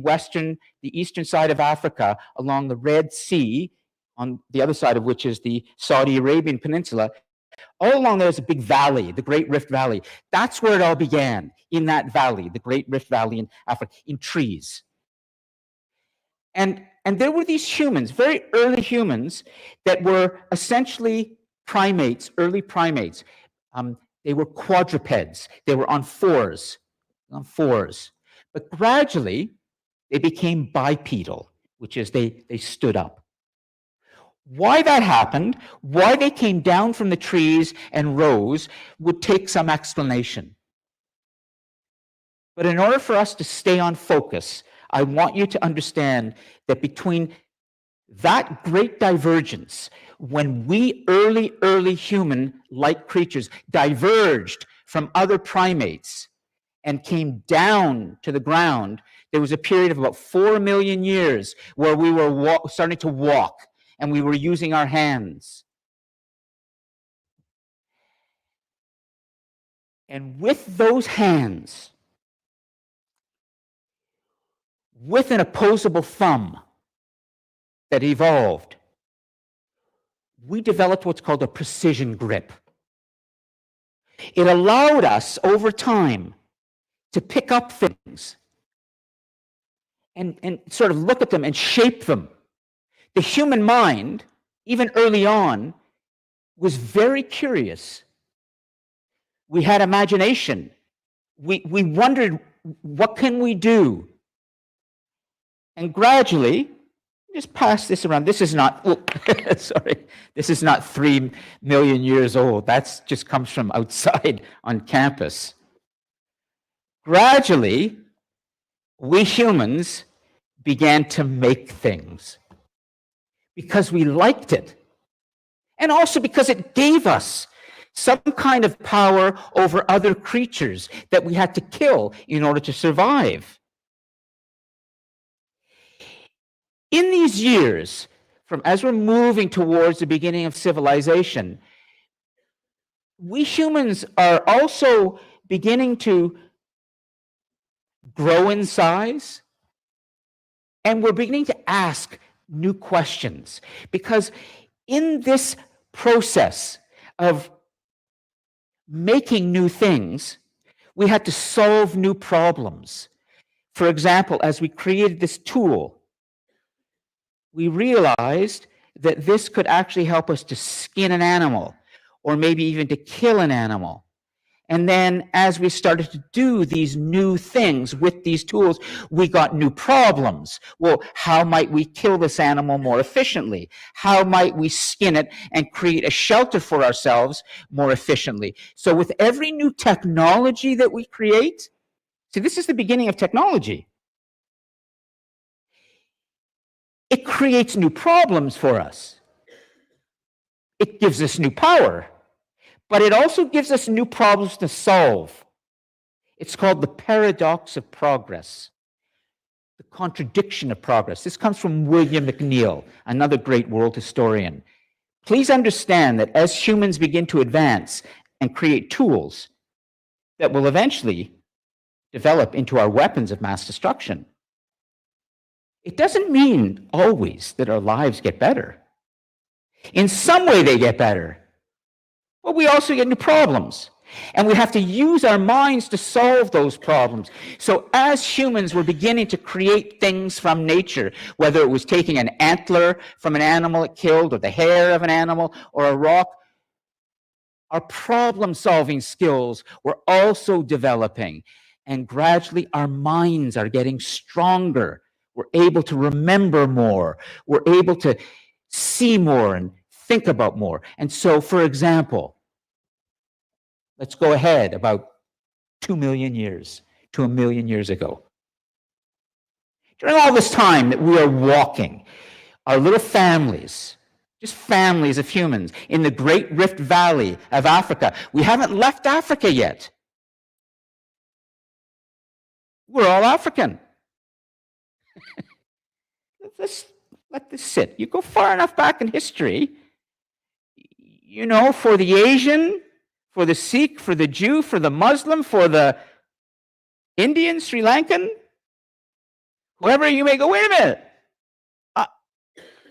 Speaker 2: eastern side of Africa along the Red Sea, on the other side of which is the Saudi Arabian Peninsula, all along there's a big valley, the Great Rift Valley. That's where it all began, in that valley, the Great Rift Valley in Africa, in trees. And there were these humans, very early humans, that were essentially primates, early primates. They were quadrupeds. They were on fours. But gradually, they became bipedal, which is they stood up. Why that happened, why they came down from the trees and rose, would take some explanation. But in order for us to stay on focus, I want you to understand that between that great divergence, when we early human-like creatures diverged from other primates and came down to the ground, there was a period of about 4 million years where we were starting to walk and we were using our hands. And with those hands, with an opposable thumb that evolved, we developed what's called a precision grip. It allowed us over time to pick up things and sort of look at them and shape them. The human mind, even early on, was very curious. We had imagination. we wondered, what can we do? And gradually, just pass this around. This is not, sorry, this is not 3 million years old. That's just comes from outside on campus. Gradually, we humans began to make things because we liked it. And also because it gave us some kind of power over other creatures that we had to kill in order to survive. In these years, as we're moving towards the beginning of civilization, we humans are also beginning to grow in size, and we're beginning to ask new questions. Because in this process of making new things, we had to solve new problems. For example, as we created this tool, we realized that this could actually help us to skin an animal, or maybe even to kill an animal. And then as we started to do these new things with these tools, we got new problems. Well, how might we kill this animal more efficiently? How might we skin it and create a shelter for ourselves more efficiently? So with every new technology that we create, see, this is the beginning of technology. It creates new problems for us. It gives us new power, but it also gives us new problems to solve. It's called the paradox of progress, the contradiction of progress. This comes from William McNeill, another great world historian. Please understand that as humans begin to advance and create tools that will eventually develop into our weapons of mass destruction, it doesn't mean always that our lives get better. In some way, they get better. But we also get new problems. And we have to use our minds to solve those problems. So as humans, we're beginning to create things from nature, whether it was taking an antler from an animal it killed, or the hair of an animal, or a rock. Our problem-solving skills were also developing. And gradually, our minds are getting stronger. We're able to remember more. We're able to see more and think about more. And so, for example, let's go ahead about 2 million years to 1 million years ago. During all this time that we are walking, our little families, just families of humans, in the Great Rift Valley of Africa, we haven't left Africa yet. We're all African. Let's let this sit. You go far enough back in history, you know, for the Asian, for the Sikh, for the Jew, for the Muslim, for the Indian, Sri Lankan, whoever you may go, wait a minute.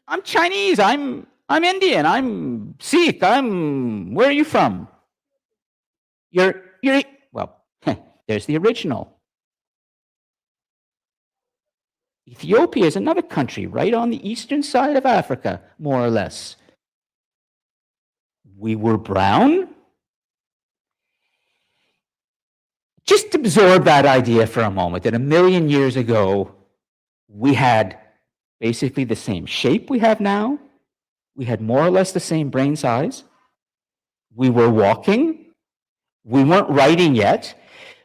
Speaker 2: I'm Chinese, I'm Indian, I'm Sikh, where are you from? You're well, there's the original. Ethiopia is another country right on the eastern side of Africa, more or less. We were brown. Just absorb that idea for a moment, that 1 million years ago, we had basically the same shape we have now. We had more or less the same brain size. We were walking. We weren't writing yet.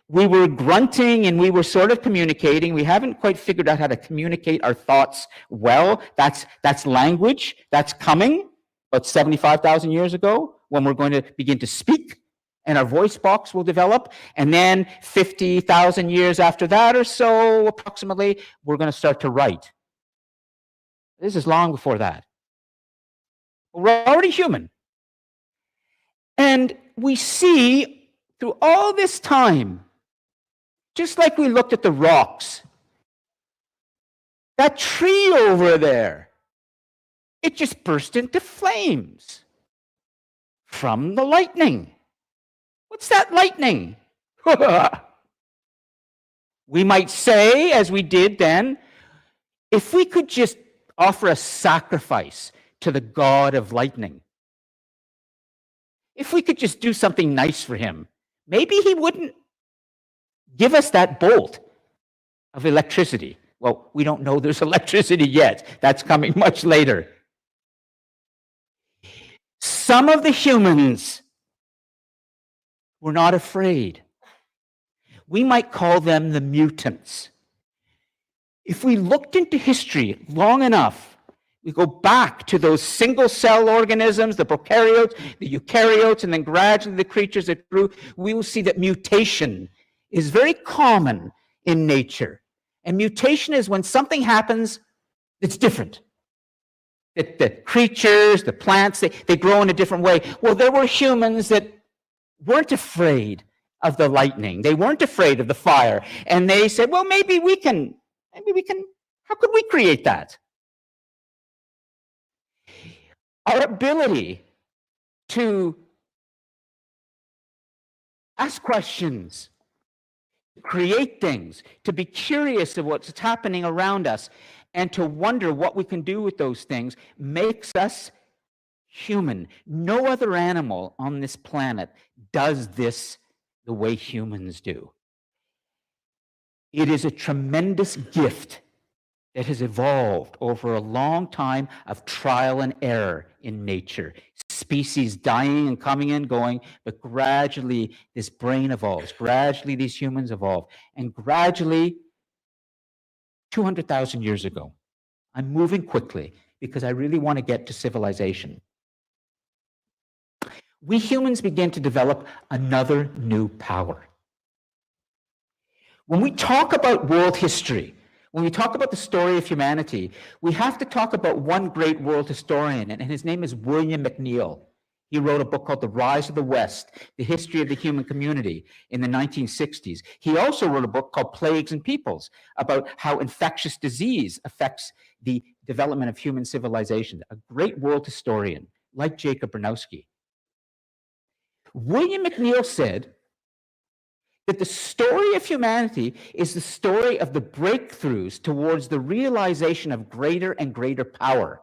Speaker 2: We were grunting and we were sort of communicating. We haven't quite figured out how to communicate our thoughts well. That's language. That's coming about 75,000 years ago, when we're going to begin to speak and our voice box will develop. And then 50,000 years after that or so, approximately, we're going to start to write. This is long before that. We're already human. And we see through all this time, just like we looked at the rocks, that tree over there, it just burst into flames from the lightning. What's that lightning? We might say, as we did then, if we could just offer a sacrifice to the god of lightning, if we could just do something nice for him, maybe he wouldn't Give us that bolt of electricity. Well, we don't know there's electricity yet. That's coming much later. Some of the humans were not afraid. We might call them the mutants. If we looked into history long enough, we go back to those single-cell organisms, the prokaryotes, the eukaryotes, and then gradually the creatures that grew, we will see that mutation is very common in nature. And mutation is when something happens that's different. That the creatures, the plants, they grow in a different way. Well, there were humans that weren't afraid of the lightning. They weren't afraid of the fire. And they said, well, maybe we can, how could we create that? Our ability to ask questions, create things, to be curious of what's happening around us, and to wonder what we can do with those things makes us human. No other animal on this planet does this the way humans do. It is a tremendous gift that has evolved over a long time of trial and error in nature. Species dying and coming and going, but gradually this brain evolves. Gradually these humans evolve. And gradually, 200,000 years ago, I'm moving quickly because I really want to get to civilization. We humans begin to develop another new power. When we talk about world history, when we talk about the story of humanity, we have to talk about one great world historian, and his name is William McNeill. He wrote a book called The Rise of the West, The History of the Human Community in the 1960s. He also wrote a book called Plagues and Peoples about how infectious disease affects the development of human civilization. A great world historian, like Jacob Bronowski. William McNeill said that the story of humanity is the story of the breakthroughs towards the realization of greater and greater power.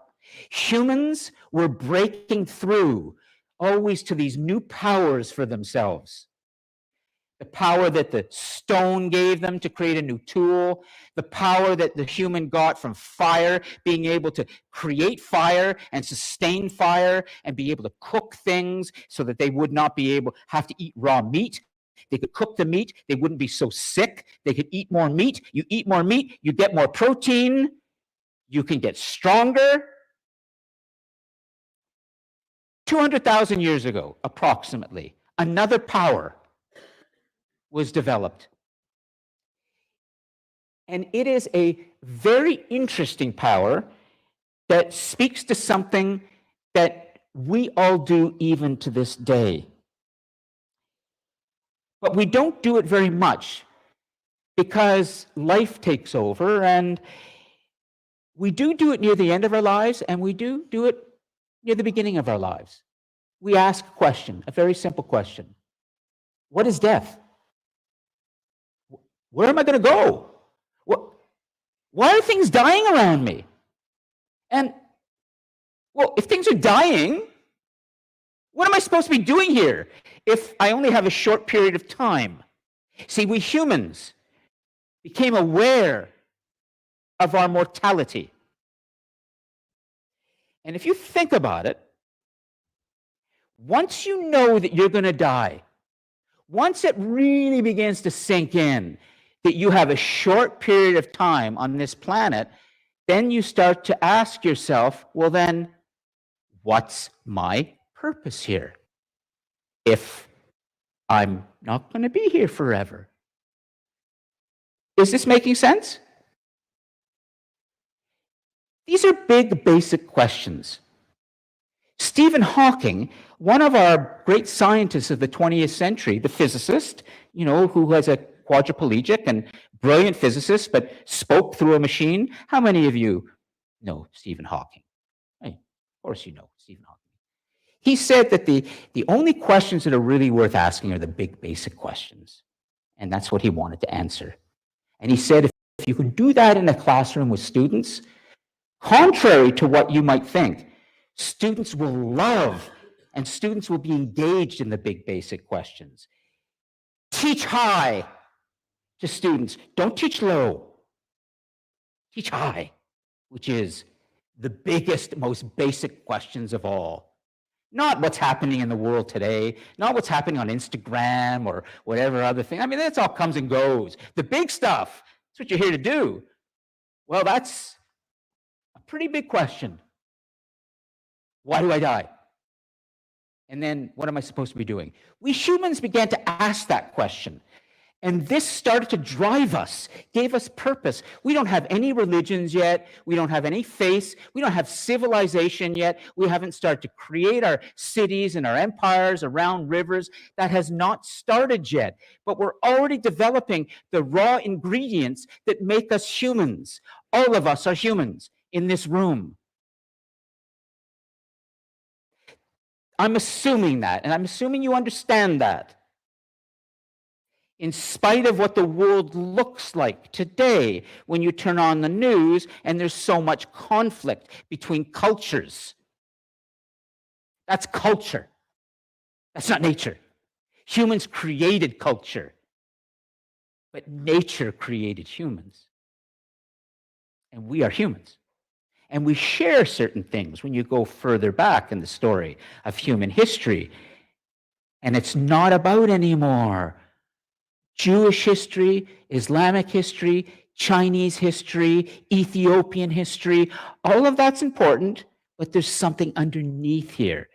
Speaker 2: Humans were breaking through always to these new powers for themselves. The power that the stone gave them to create a new tool, the power that the human got from fire, being able to create fire and sustain fire and be able to cook things so that they would not be able have to eat raw meat. They could cook the meat, they wouldn't be so sick. They could eat more meat. You eat more meat, you get more protein, you can get stronger. 200,000 years ago, approximately, another power was developed. And it is a very interesting power that speaks to something that we all do even to this day. But we don't do it very much because life takes over, and we do it near the end of our lives, and we do it near the beginning of our lives. We ask a question, a very simple question. What is death? Where am I going to go? Why are things dying around me? And, well, if things are dying, what am I supposed to be doing here if I only have a short period of time? See, we humans became aware of our mortality. And if you think about it, once you know that you're going to die, once it really begins to sink in that you have a short period of time on this planet, then you start to ask yourself, well then, what's my purpose here if I'm not going to be here forever? Is this making sense? These are big, basic questions. Stephen Hawking, one of our great scientists of the 20th century, the physicist, who was a quadriplegic and brilliant physicist, but spoke through a machine. How many of you know Stephen Hawking? Hey, of course you know Stephen Hawking. He said that the only questions that are really worth asking are the big, basic questions. And that's what he wanted to answer. And he said, if you can do that in a classroom with students, contrary to what you might think, students will love and students will be engaged in the big, basic questions. Teach high, to students, don't teach low, teach high, which is the biggest, most basic questions of all. Not what's happening in the world today, not what's happening on Instagram or whatever other thing. I mean, that's all comes and goes. The big stuff, that's what you're here to do. Well, that's a pretty big question. Why do I die? And then what am I supposed to be doing? We humans began to ask that question. And this started to drive us, gave us purpose. We don't have any religions yet. We don't have any faiths. We don't have civilization yet. We haven't started to create our cities and our empires around rivers. That has not started yet. But we're already developing the raw ingredients that make us humans. All of us are humans in this room. I'm assuming that, and I'm assuming you understand that. In spite of what the world looks like today, when you turn on the news and there's so much conflict between cultures. That's culture. That's not nature. Humans created culture, but nature created humans. And we are humans. And we share certain things when you go further back in the story of human history. And it's not about anymore Jewish history, Islamic history, Chinese history, Ethiopian history. All of that's important, but there's something underneath here.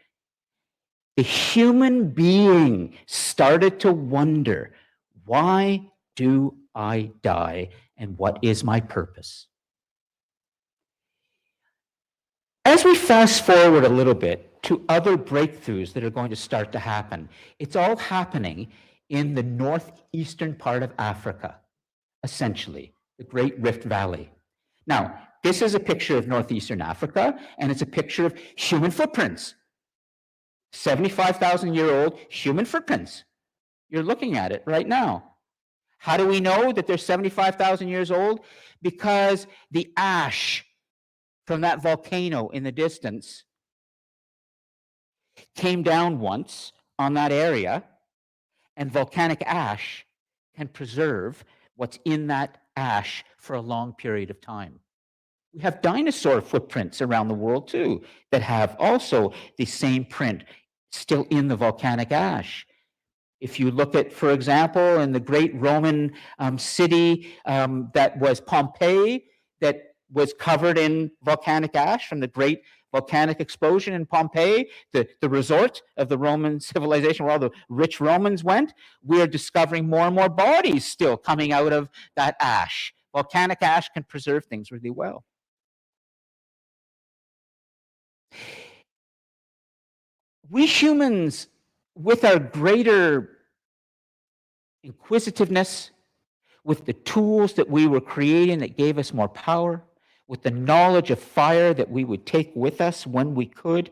Speaker 2: The human being started to wonder, why do I die and what is my purpose? As we fast forward a little bit to other breakthroughs that are going to start to happen, it's all happening in the northeastern part of Africa, essentially, the Great Rift Valley. Now, this is a picture of northeastern Africa, and it's a picture of human footprints. 75,000-year-old human footprints. You're looking at it right now. How do we know that they're 75,000 years old? Because the ash from that volcano in the distance came down once on that area, and volcanic ash can preserve what's in that ash for a long period of time. We have dinosaur footprints around the world too that have also the same print still in the volcanic ash. If you look at, for example, in the great Roman city that was Pompeii, that was covered in volcanic ash from the great volcanic explosion in Pompeii, the resort of the Roman civilization where all the rich Romans went, we are discovering more and more bodies still coming out of that ash. Volcanic ash can preserve things really well. We humans, with our greater inquisitiveness, with the tools that we were creating that gave us more power, with the knowledge of fire that we would take with us when we could,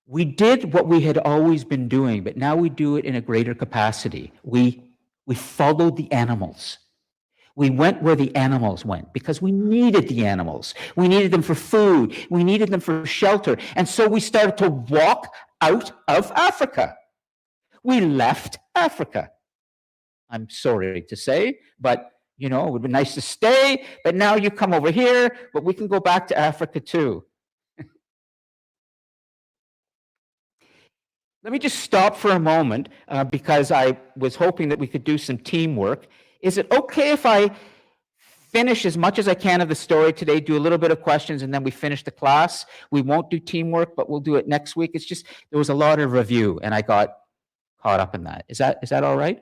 Speaker 2: we did what we had always been doing, but now we do it in a greater capacity. We followed the animals. We went where the animals went because we needed the animals. We needed them for food. We needed them for shelter. And so we started to walk out of Africa. We left Africa. I'm sorry to say, but you know, it would be nice to stay, but now you come over here, but we can go back to Africa too. Let me just stop for a moment because I was hoping that we could do some teamwork. Is it okay if I finish as much as I can of the story today, do a little bit of questions, and then we finish the class? We won't do teamwork, but we'll do it next week. It's just, there was a lot of review, and I got caught up in that. Is that all right?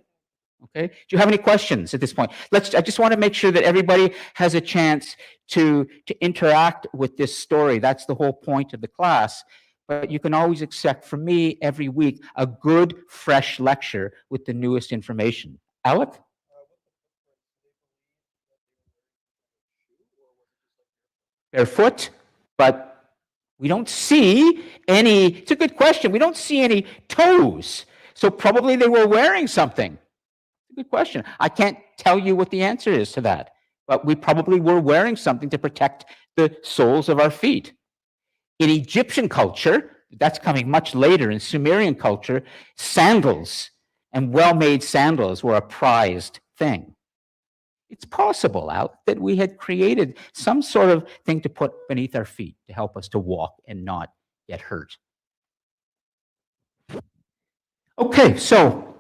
Speaker 2: Okay. Do you have any questions at this point? I just want to make sure that everybody has a chance to interact with this story. That's the whole point of the class. But you can always expect from me every week a good, fresh lecture with the newest information. Alec? Barefoot, but we don't see any, it's a good question, we don't see any toes. So probably they were wearing something. Good question. I can't tell you what the answer is to that, but we probably were wearing something to protect the soles of our feet. In Egyptian culture, that's coming much later, in Sumerian culture, sandals and well-made sandals were a prized thing. It's possible out that we had created some sort of thing to put beneath our feet to help us to walk and not get hurt. Okay, so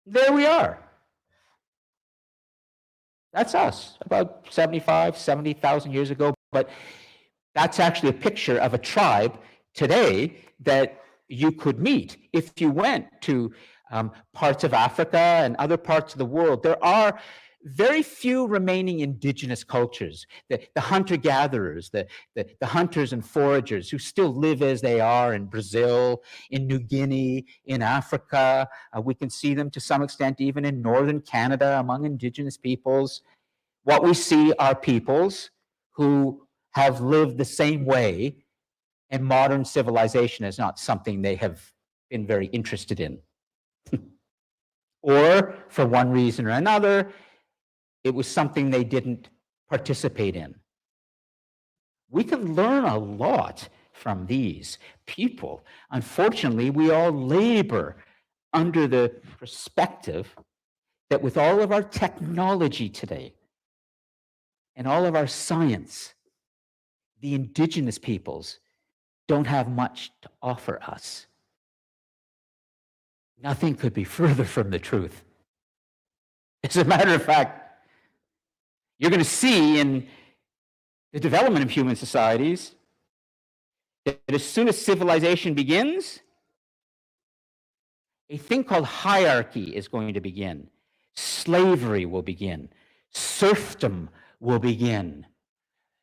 Speaker 2: there we are. That's us, about 75, 70,000 years ago. But that's actually a picture of a tribe today that you could meet if you went to parts of Africa and other parts of the world. There are very few remaining indigenous cultures, the hunter-gatherers, the hunters and foragers who still live as they are in Brazil, in New Guinea, in Africa. We can see them to some extent even in northern Canada among indigenous peoples. What we see are peoples who have lived the same way, and modern civilization is not something they have been very interested in. Or, for one reason or another, it was something they didn't participate in. We can learn a lot from these people. Unfortunately, we all labor under the perspective that with all of our technology today and all of our science, the indigenous peoples don't have much to offer us. Nothing could be further from the truth. As a matter of fact, you're going to see in the development of human societies that as soon as civilization begins, a thing called hierarchy is going to begin. Slavery will begin. Serfdom will begin.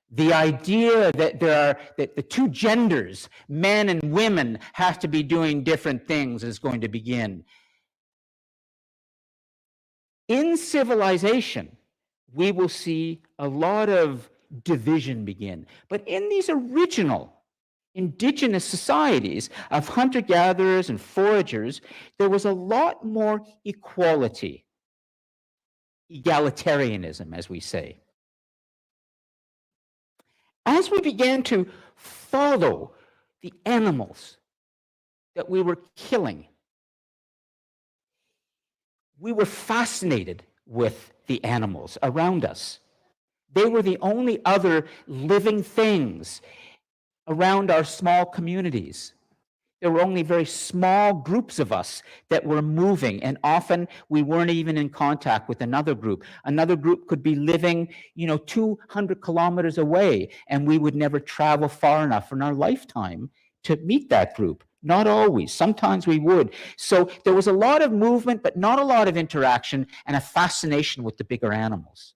Speaker 2: The idea that that the two genders, men and women, have to be doing different things is going to begin. In civilization, we will see a lot of division begin. But in these original indigenous societies of hunter-gatherers and foragers, there was a lot more equality, egalitarianism, as we say. As we began to follow the animals that we were killing, we were fascinated with the animals around us. They were the only other living things around our small communities. There were only very small groups of us that were moving, and often we weren't even in contact with another group. Another group could be living, 200 kilometers away, and we would never travel far enough in our lifetime to meet that group. Not always. Sometimes we would. So there was a lot of movement, but not a lot of interaction, and a fascination with the bigger animals.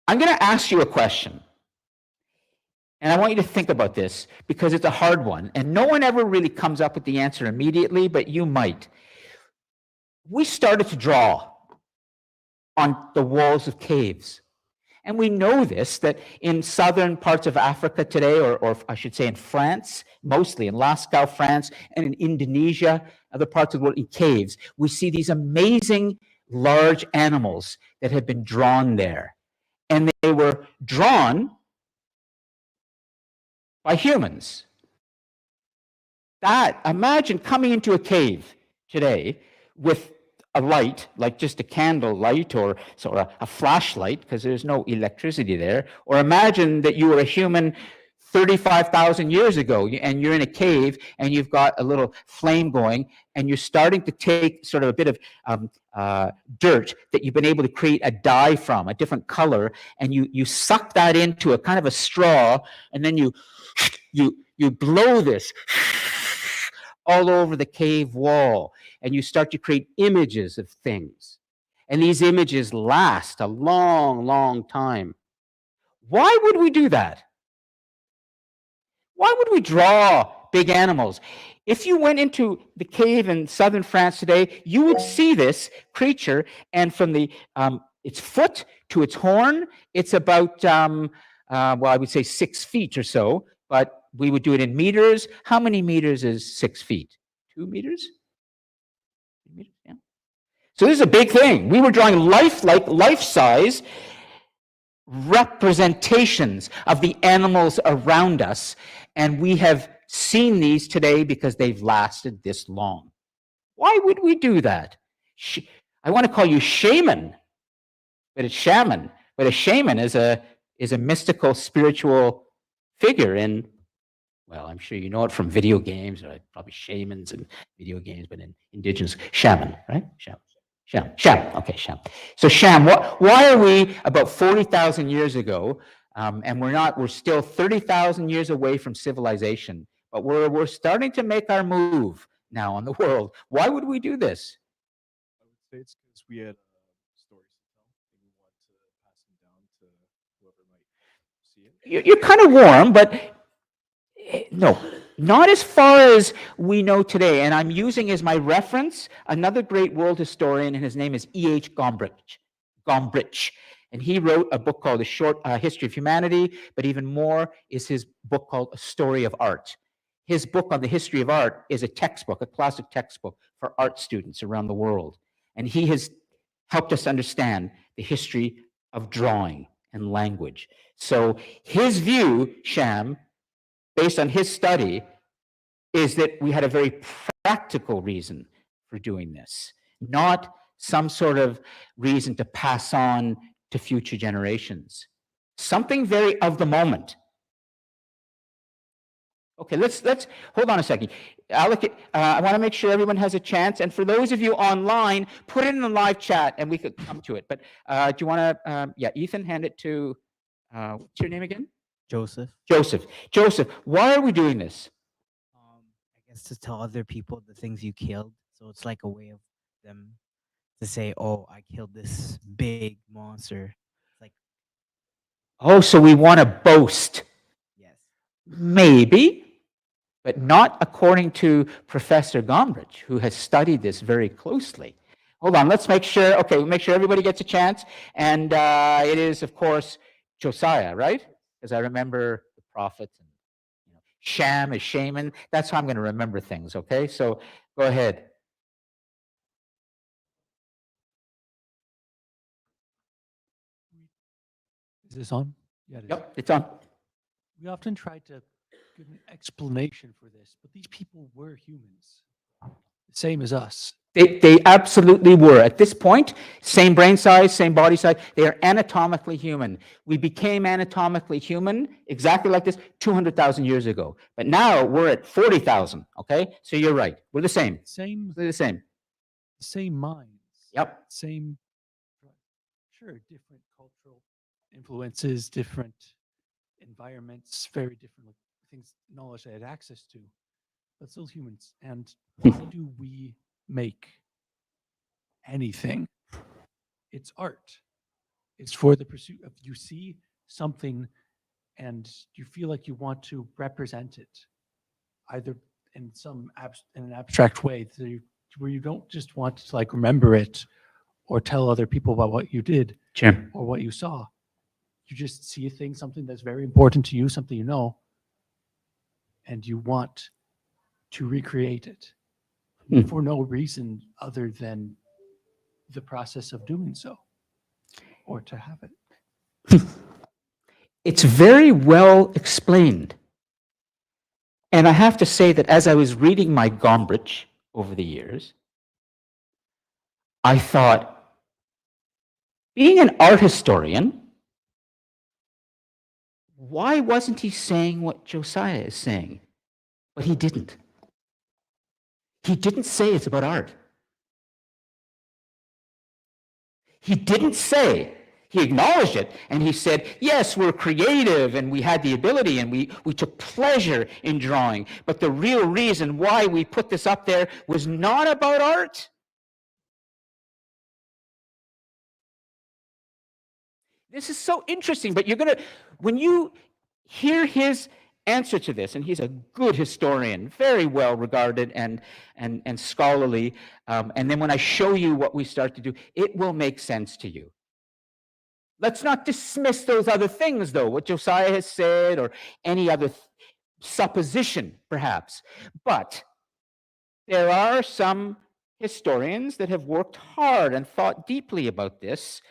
Speaker 2: I'm going to ask you a question. And I want you to think about this because it's a hard one. And no one ever really comes up with the answer immediately, but you might. We started to draw on the walls of caves. And we know this, that in southern parts of Africa today, or I should say in France, mostly in Lascaux, France, and in Indonesia, other parts of the world, in caves, we see these amazing large animals that have been drawn there. And they were drawn by humans. Imagine coming into a cave today with a light, like just a candle light or a flashlight, because there's no electricity there. Or imagine that you were a human 35,000 years ago, and you're in a cave, and you've got a little flame going, and you're starting to take sort of a bit of dirt that you've been able to create a dye from, a different color, and you suck that into a kind of a straw, and then you blow this all over the cave wall, and you start to create images of things. And these images last a long, long time. Why would we do that? Why would we draw big animals? If you went into the cave in southern France today, you would see this creature, and from its foot to its horn, it's about, I would say 6 feet or so, but we would do it in meters. How many meters is 6 feet? 2 meters? 2 meters, yeah. So this is a big thing. We were drawing life-size representations of the animals around us, and we have seen these today because they've lasted this long. Why would we do that? I want to call you shaman, but it's shaman. But a shaman is a mystical, spiritual figure in, well, I'm sure you know it from video games, or probably shamans in video games, but in indigenous, shaman, right? Sham. Okay, sham. So sham, why are we about 40,000 years ago, and we're still 30,000 years away from civilization, but we're starting to make our move now on the world. Why would we do this?
Speaker 3: I would say it's because we had stories to tell, and we want to pass them down to whoever might see it.
Speaker 2: You're kind of warm, but no, not as far as we know today. And I'm using as my reference another great world historian, and his name is E.H. Gombrich. And he wrote a book called A Short History of Humanity, but even more is his book called A Story of Art. His book on the history of art is a textbook, a classic textbook for art students around the world. And he has helped us understand the history of drawing and language. So his view, Sham, based on his study, is that we had a very practical reason for doing this, not some sort of reason to pass on to future generations. Something very of the moment. Okay, let's hold on a second. Alec, I want to make sure everyone has a chance. And for those of you online, put it in the live chat and we could come to it. But do you want to, Ethan, hand it to, what's your name again?
Speaker 7: Joseph.
Speaker 2: Joseph, why are we doing this?
Speaker 7: I guess to tell other people the things you killed. So it's like a way of them to say, oh, I killed this big monster. It's like,
Speaker 2: Oh, so we want to boast.
Speaker 7: yes.
Speaker 2: Maybe, but not according to Professor Gombrich, who has studied this very closely. Hold on, let's make sure, okay, we'll make sure everybody gets a chance. And it is, of course, Josiah, right? Because I remember the prophets and Sham is shaman. That's how I'm going to remember things, okay? So go ahead.
Speaker 8: Is this on? Yeah, it is.
Speaker 2: Yep, it's on.
Speaker 8: We often try to give an explanation for this, but these people were humans, the same as us.
Speaker 2: They absolutely were. At this point, same brain size, same body size. They are anatomically human. We became anatomically human exactly like this 200,000 years ago. But now we're at 40,000, okay? So you're right. We're the same. We're the same.
Speaker 8: Same minds.
Speaker 2: Yep.
Speaker 8: Same, sure, different cultural influences, different environments, very different things, knowledge they had access to, but still humans. And why do we make anything? It's art. It's for the pursuit of, you see something and you feel like you want to represent it, either in some in an abstract way, where you don't just want to like remember it or tell other people about what you did
Speaker 2: Jim.
Speaker 8: or what you saw. You just see a thing, something that's very important to you, something you know, and you want to recreate it for no reason other than the process of doing so, or to have it.
Speaker 2: It's very well explained. And I have to say that as I was reading my Gombrich over the years, I thought, being an art historian, why wasn't he saying what Josiah is saying? But he didn't. He didn't say it's about art. He didn't say, he acknowledged it, and he said, yes, we're creative, and we had the ability, and we took pleasure in drawing, but the real reason why we put this up there was not about art. This is so interesting, but you're going to, when you hear his answer to this, and he's a good historian, very well regarded and scholarly, and then when I show you what we start to do, it will make sense to you. Let's not dismiss those other things, though, what Josiah has said or any other supposition, perhaps. But there are some historians that have worked hard and thought deeply about this,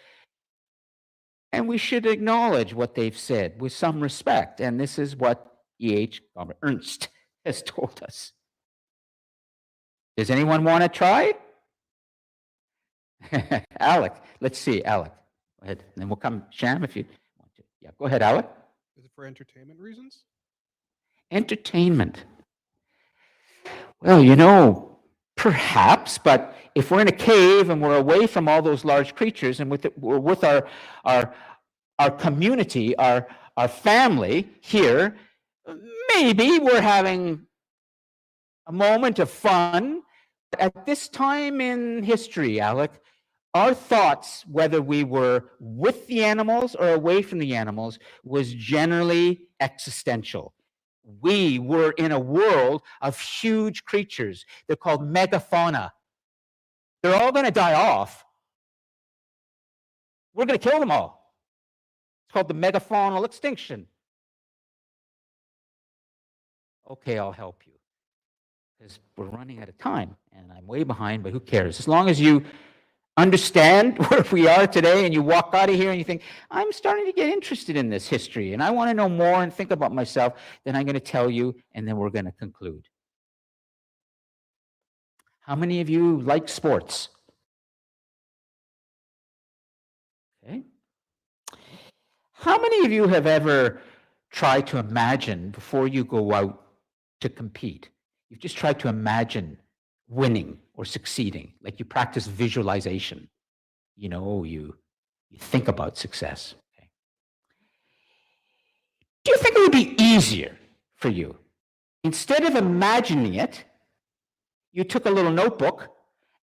Speaker 2: and we should acknowledge what they've said with some respect. And this is what E.H. Ernst has told us. Does anyone want to try? Alec, let's see, Alec. Go ahead. And then we'll come, Sham, if you want to. Yeah, go ahead, Alec.
Speaker 4: Is it for entertainment reasons?
Speaker 2: Entertainment. Well, perhaps, but if we're in a cave and we're away from all those large creatures and we're with our community, our family here, maybe we're having a moment of fun. At this time in history, Alec, our thoughts, whether we were with the animals or away from the animals, was generally existential. We were in a world of huge creatures. They're called megafauna. They're all going to die off. We're going to kill them all. It's called the megafaunal extinction. Okay, I'll help you, because we're running out of time, and I'm way behind, but who cares? As long as you understand where we are today and you walk out of here and you think, I'm starting to get interested in this history and I want to know more and think about myself, then I'm going to tell you, and then we're going to conclude. How many of you like sports? Okay. How many of you have ever tried to imagine before you go out to compete? You've just tried to imagine winning or succeeding, like you practice visualization. You think about success. Okay. Do you think it would be easier for you, instead of imagining it, you took a little notebook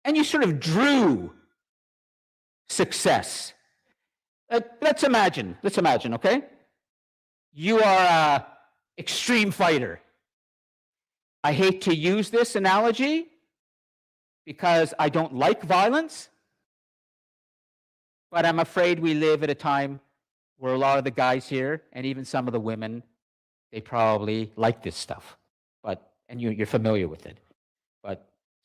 Speaker 2: and you sort of drew success? Let's imagine, okay? You are an extreme fighter. I hate to use this analogy because I don't like violence, but I'm afraid we live at a time where a lot of the guys here, and even some of the women, they probably like this stuff, and you're familiar with it.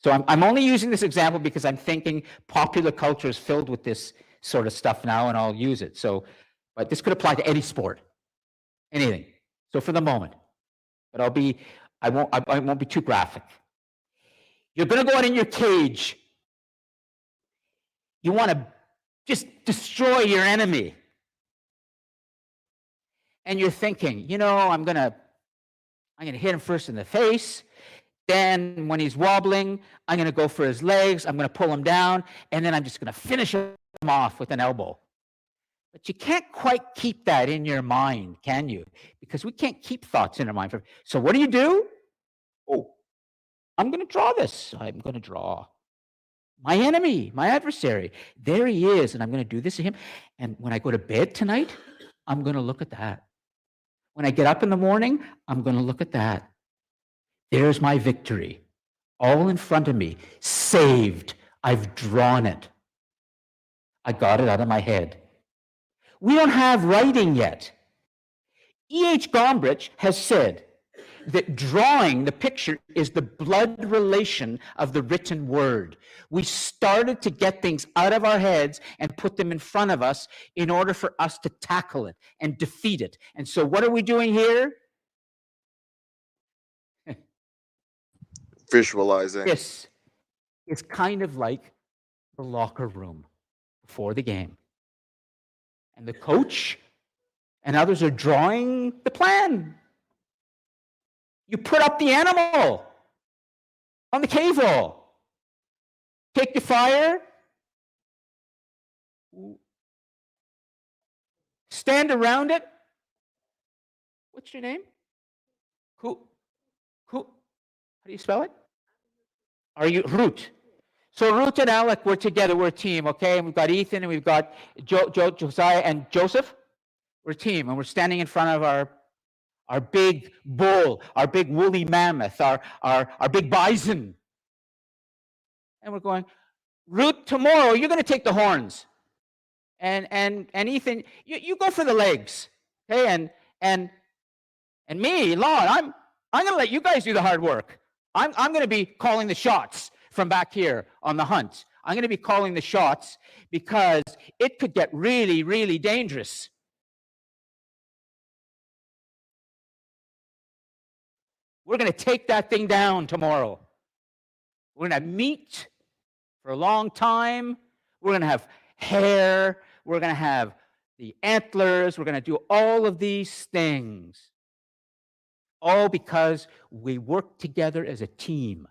Speaker 2: So I'm only using this example because I'm thinking popular culture is filled with this sort of stuff now, and I'll use it. But this could apply to any sport, anything. So for the moment, but I won't be too graphic. You're going to go out in your cage. You want to just destroy your enemy. And you're thinking, I'm going to hit him first in the face. Then when he's wobbling, I'm going to go for his legs. I'm going to pull him down. And then I'm just going to finish him off with an elbow. But you can't quite keep that in your mind, can you? Because we can't keep thoughts in our mind. So what do? Oh, I'm going to draw this. I'm going to draw my enemy, my adversary. There he is, and I'm going to do this to him. And when I go to bed tonight, I'm going to look at that. When I get up in the morning, I'm going to look at that. There's my victory, all in front of me, saved. I've drawn it. I got it out of my head. We don't have writing yet. E.H. Gombrich has said that drawing the picture is the blood relation of the written word. We started to get things out of our heads and put them in front of us in order for us to tackle it and defeat it. And so what are we doing here?
Speaker 9: Visualizing.
Speaker 2: This is kind of like the locker room before the game. And the coach and others are drawing the plan. You put up the animal on the cave wall. Take your fire. Stand around it. What's your name? How do you spell it? Are you Ruth? So Ruth and Alec, we're together. We're a team, okay? And we've got Ethan and we've got Josiah and Joseph. We're a team, and we're standing in front of our big bull, our big woolly mammoth, our big bison. And we're going, Ruth, tomorrow you're going to take the horns. And Ethan, you go for the legs. Okay? And me, Lon, I'm going to let you guys do the hard work. I'm going to be calling the shots from back here on the hunt. I'm going to be calling the shots because it could get really, really dangerous. We're going to take that thing down tomorrow. We're going to have meat for a long time. We're going to have hair. We're going to have the antlers. We're going to do all of these things. All because we worked together as a team.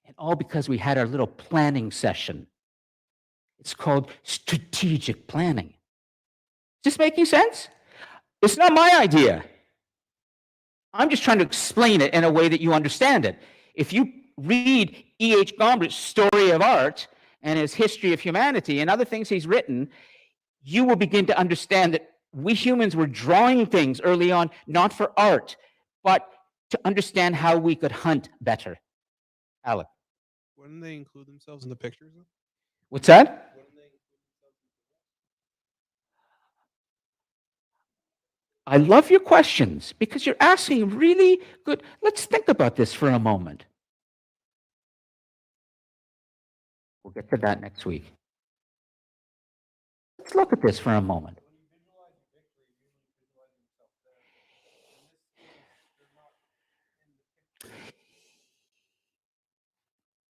Speaker 2: And all because we had our little planning session. It's called strategic planning. Is this making sense? It's not my idea. I'm just trying to explain it in a way that you understand it. If you read E.H. Gombrich's Story of Art and his History of Humanity and other things he's written, you will begin to understand that we humans were drawing things early on, not for art, but to understand how we could hunt better. Alec.
Speaker 4: Wouldn't they include themselves in the pictures? Though?
Speaker 2: What's that?
Speaker 4: Wouldn't they include themselves in
Speaker 2: I love your questions because you're asking really good. Let's think about this for a moment. We'll get to that next week. Let's look at this for a moment.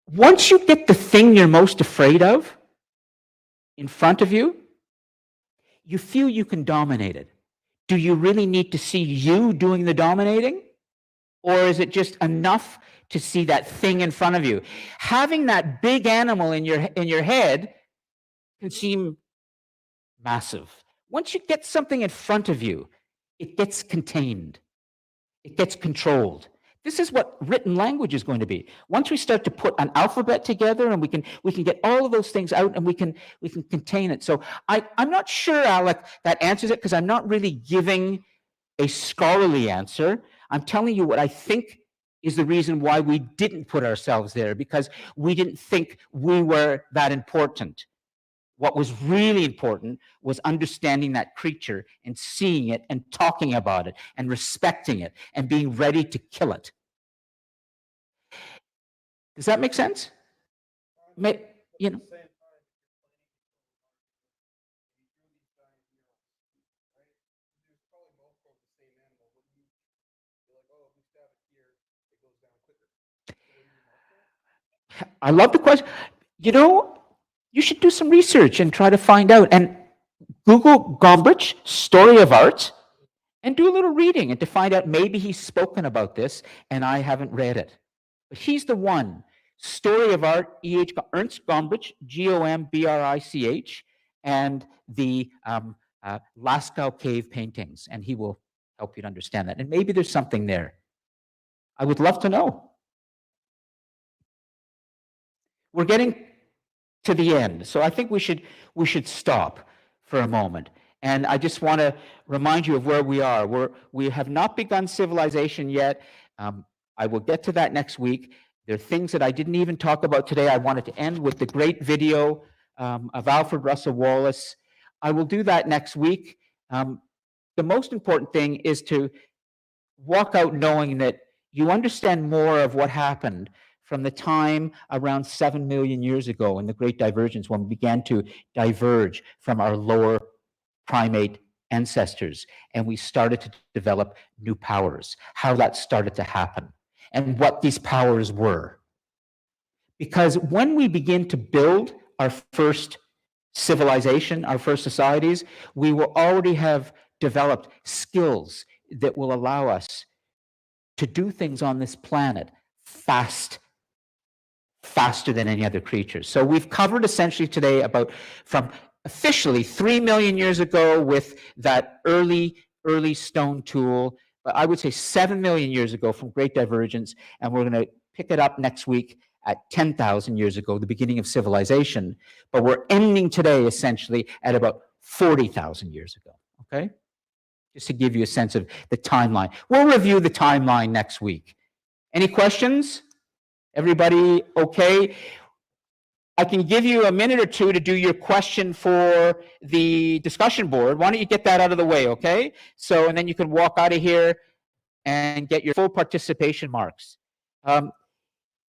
Speaker 2: Once you get the thing you're most afraid of in front of you, you feel you can dominate it. Do you really need to see you doing the dominating? Or is it just enough to see that thing in front of you? Having that big animal in your head can seem massive. Once you get something in front of you, it gets contained. It gets controlled. This is what written language is going to be. Once we start to put an alphabet together and we can get all of those things out and we can contain it. So I'm not sure, Alec, that answers it because I'm not really giving a scholarly answer. I'm telling you what I think is the reason why we didn't put ourselves there, because we didn't think we were that important. What was really important was understanding that creature and seeing it and talking about it and respecting it and being ready to kill it. Does that make sense? You know. I love the question. You know, you should do some research and try to find out. And Google Gombrich, Story of Art, and do a little reading and to find out maybe he's spoken about this and I haven't read it. But he's the one. Story of Art, Ernst Gombrich, Gombrich, and the Lascaux Cave paintings. And he will help you to understand that. And maybe there's something there. I would love to know. We're getting to the end. So I think we should stop for a moment. And I just want to remind you of where we are. We have not begun civilization yet. I will get to that next week. There are things that I didn't even talk about today. I wanted to end with the great video of Alfred Russel Wallace. I will do that next week. The most important thing is to walk out knowing that you understand more of what happened from the time around 7 million years ago in the Great Divergence, when we began to diverge from our lower primate ancestors and we started to develop new powers, how that started to happen and what these powers were. Because when we begin to build our first civilization, our first societies, we will already have developed skills that will allow us to do things on this planet faster than any other creatures. So we've covered essentially today about from officially 3 million years ago with that early stone tool, but I would say 7 million years ago from Great Divergence, and we're going to pick it up next week at 10,000 years ago, the beginning of civilization. But we're ending today essentially at about 40,000 years ago, okay? Just to give you a sense of the timeline. We'll review the timeline next week. Any questions? Everybody okay? I can give you a minute or two to do your question for the discussion board. Why don't you get that out of the way, okay? So, and then you can walk out of here and get your full participation marks.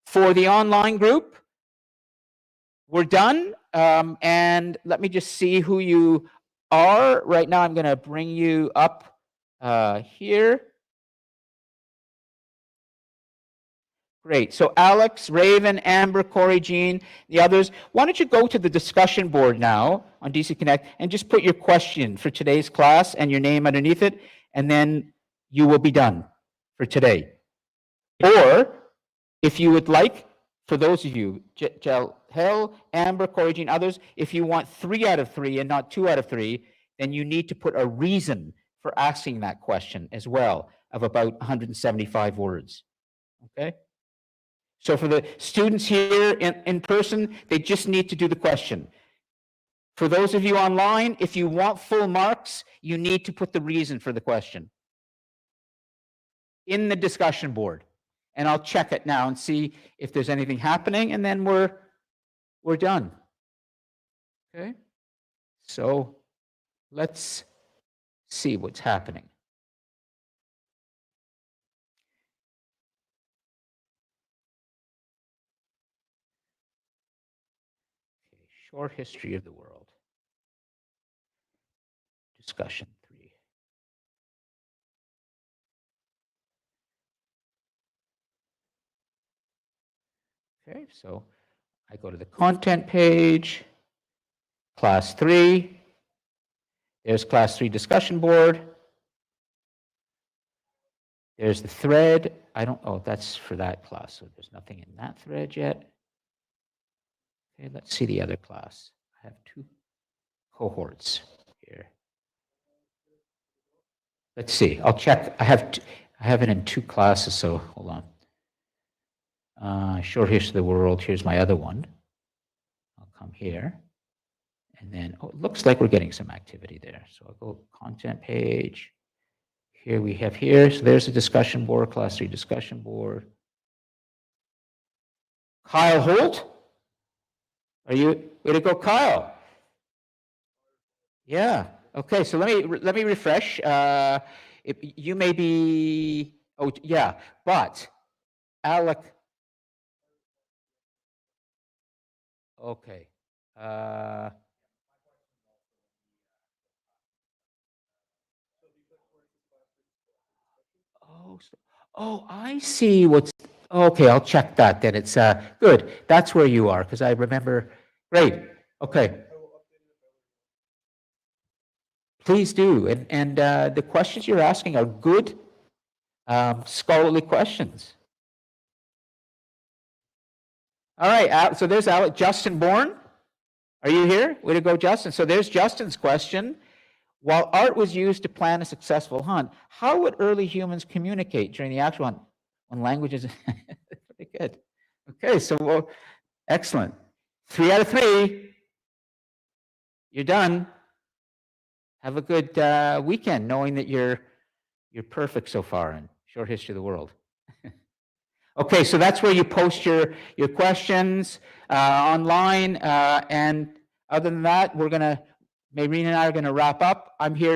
Speaker 2: For the online group, we're done. And let me just see who you are. Right now, I'm going to bring you up here. Great. So Alex, Raven, Amber, Corey, Jean, the others, why don't you go to the discussion board now on DC Connect and just put your question for today's class and your name underneath it, and then you will be done for today. Or if you would like, for those of you, Hel, Amber, Corey, Jean, others, if you want 3 out of 3 and not 2 out of 3, then you need to put a reason for asking that question as well of about 175 words. Okay? So for the students here in person, they just need to do the question. For those of you online, if you want full marks, you need to put the reason for the question in the discussion board. And I'll check it now and see if there's anything happening, and then we're done. Okay? So let's see what's happening. Okay, short history of the world. Discussion 3. Okay, so I go to the content page, class 3. There's class 3 discussion board. There's the thread. Oh, that's for that class, so there's nothing in that thread yet. Okay, let's see the other class. I have 2 cohorts here. Let's see, I'll check. I have it in 2 classes, so hold on. Short history of the world, here's my other one. I'll come here. And then, oh, it looks like we're getting some activity there. So I'll go content page. Here we have here. So there's a discussion board, class 3 discussion board. Kyle Holt? Are you, way to go, Kyle. Yeah, okay, so let me refresh. You may be, oh yeah, but Alec. Okay. Oh, I see what's, okay, I'll check that then. It's good. That's where you are, because I remember. Great. Okay. Please do. And the questions you're asking are good scholarly questions. All right, so there's Alec. Justin Bourne. Are you here? Way to go, Justin. So there's Justin's question. While art was used to plan a successful hunt, how would early humans communicate during the actual hunt when language is pretty good? Okay, so well, excellent. 3 out of 3. You're done. Have a good weekend, knowing that you're perfect so far in short history of the world. Okay, so that's where you post your questions online, and other than that, Mayreen and I are going to wrap up. I'm here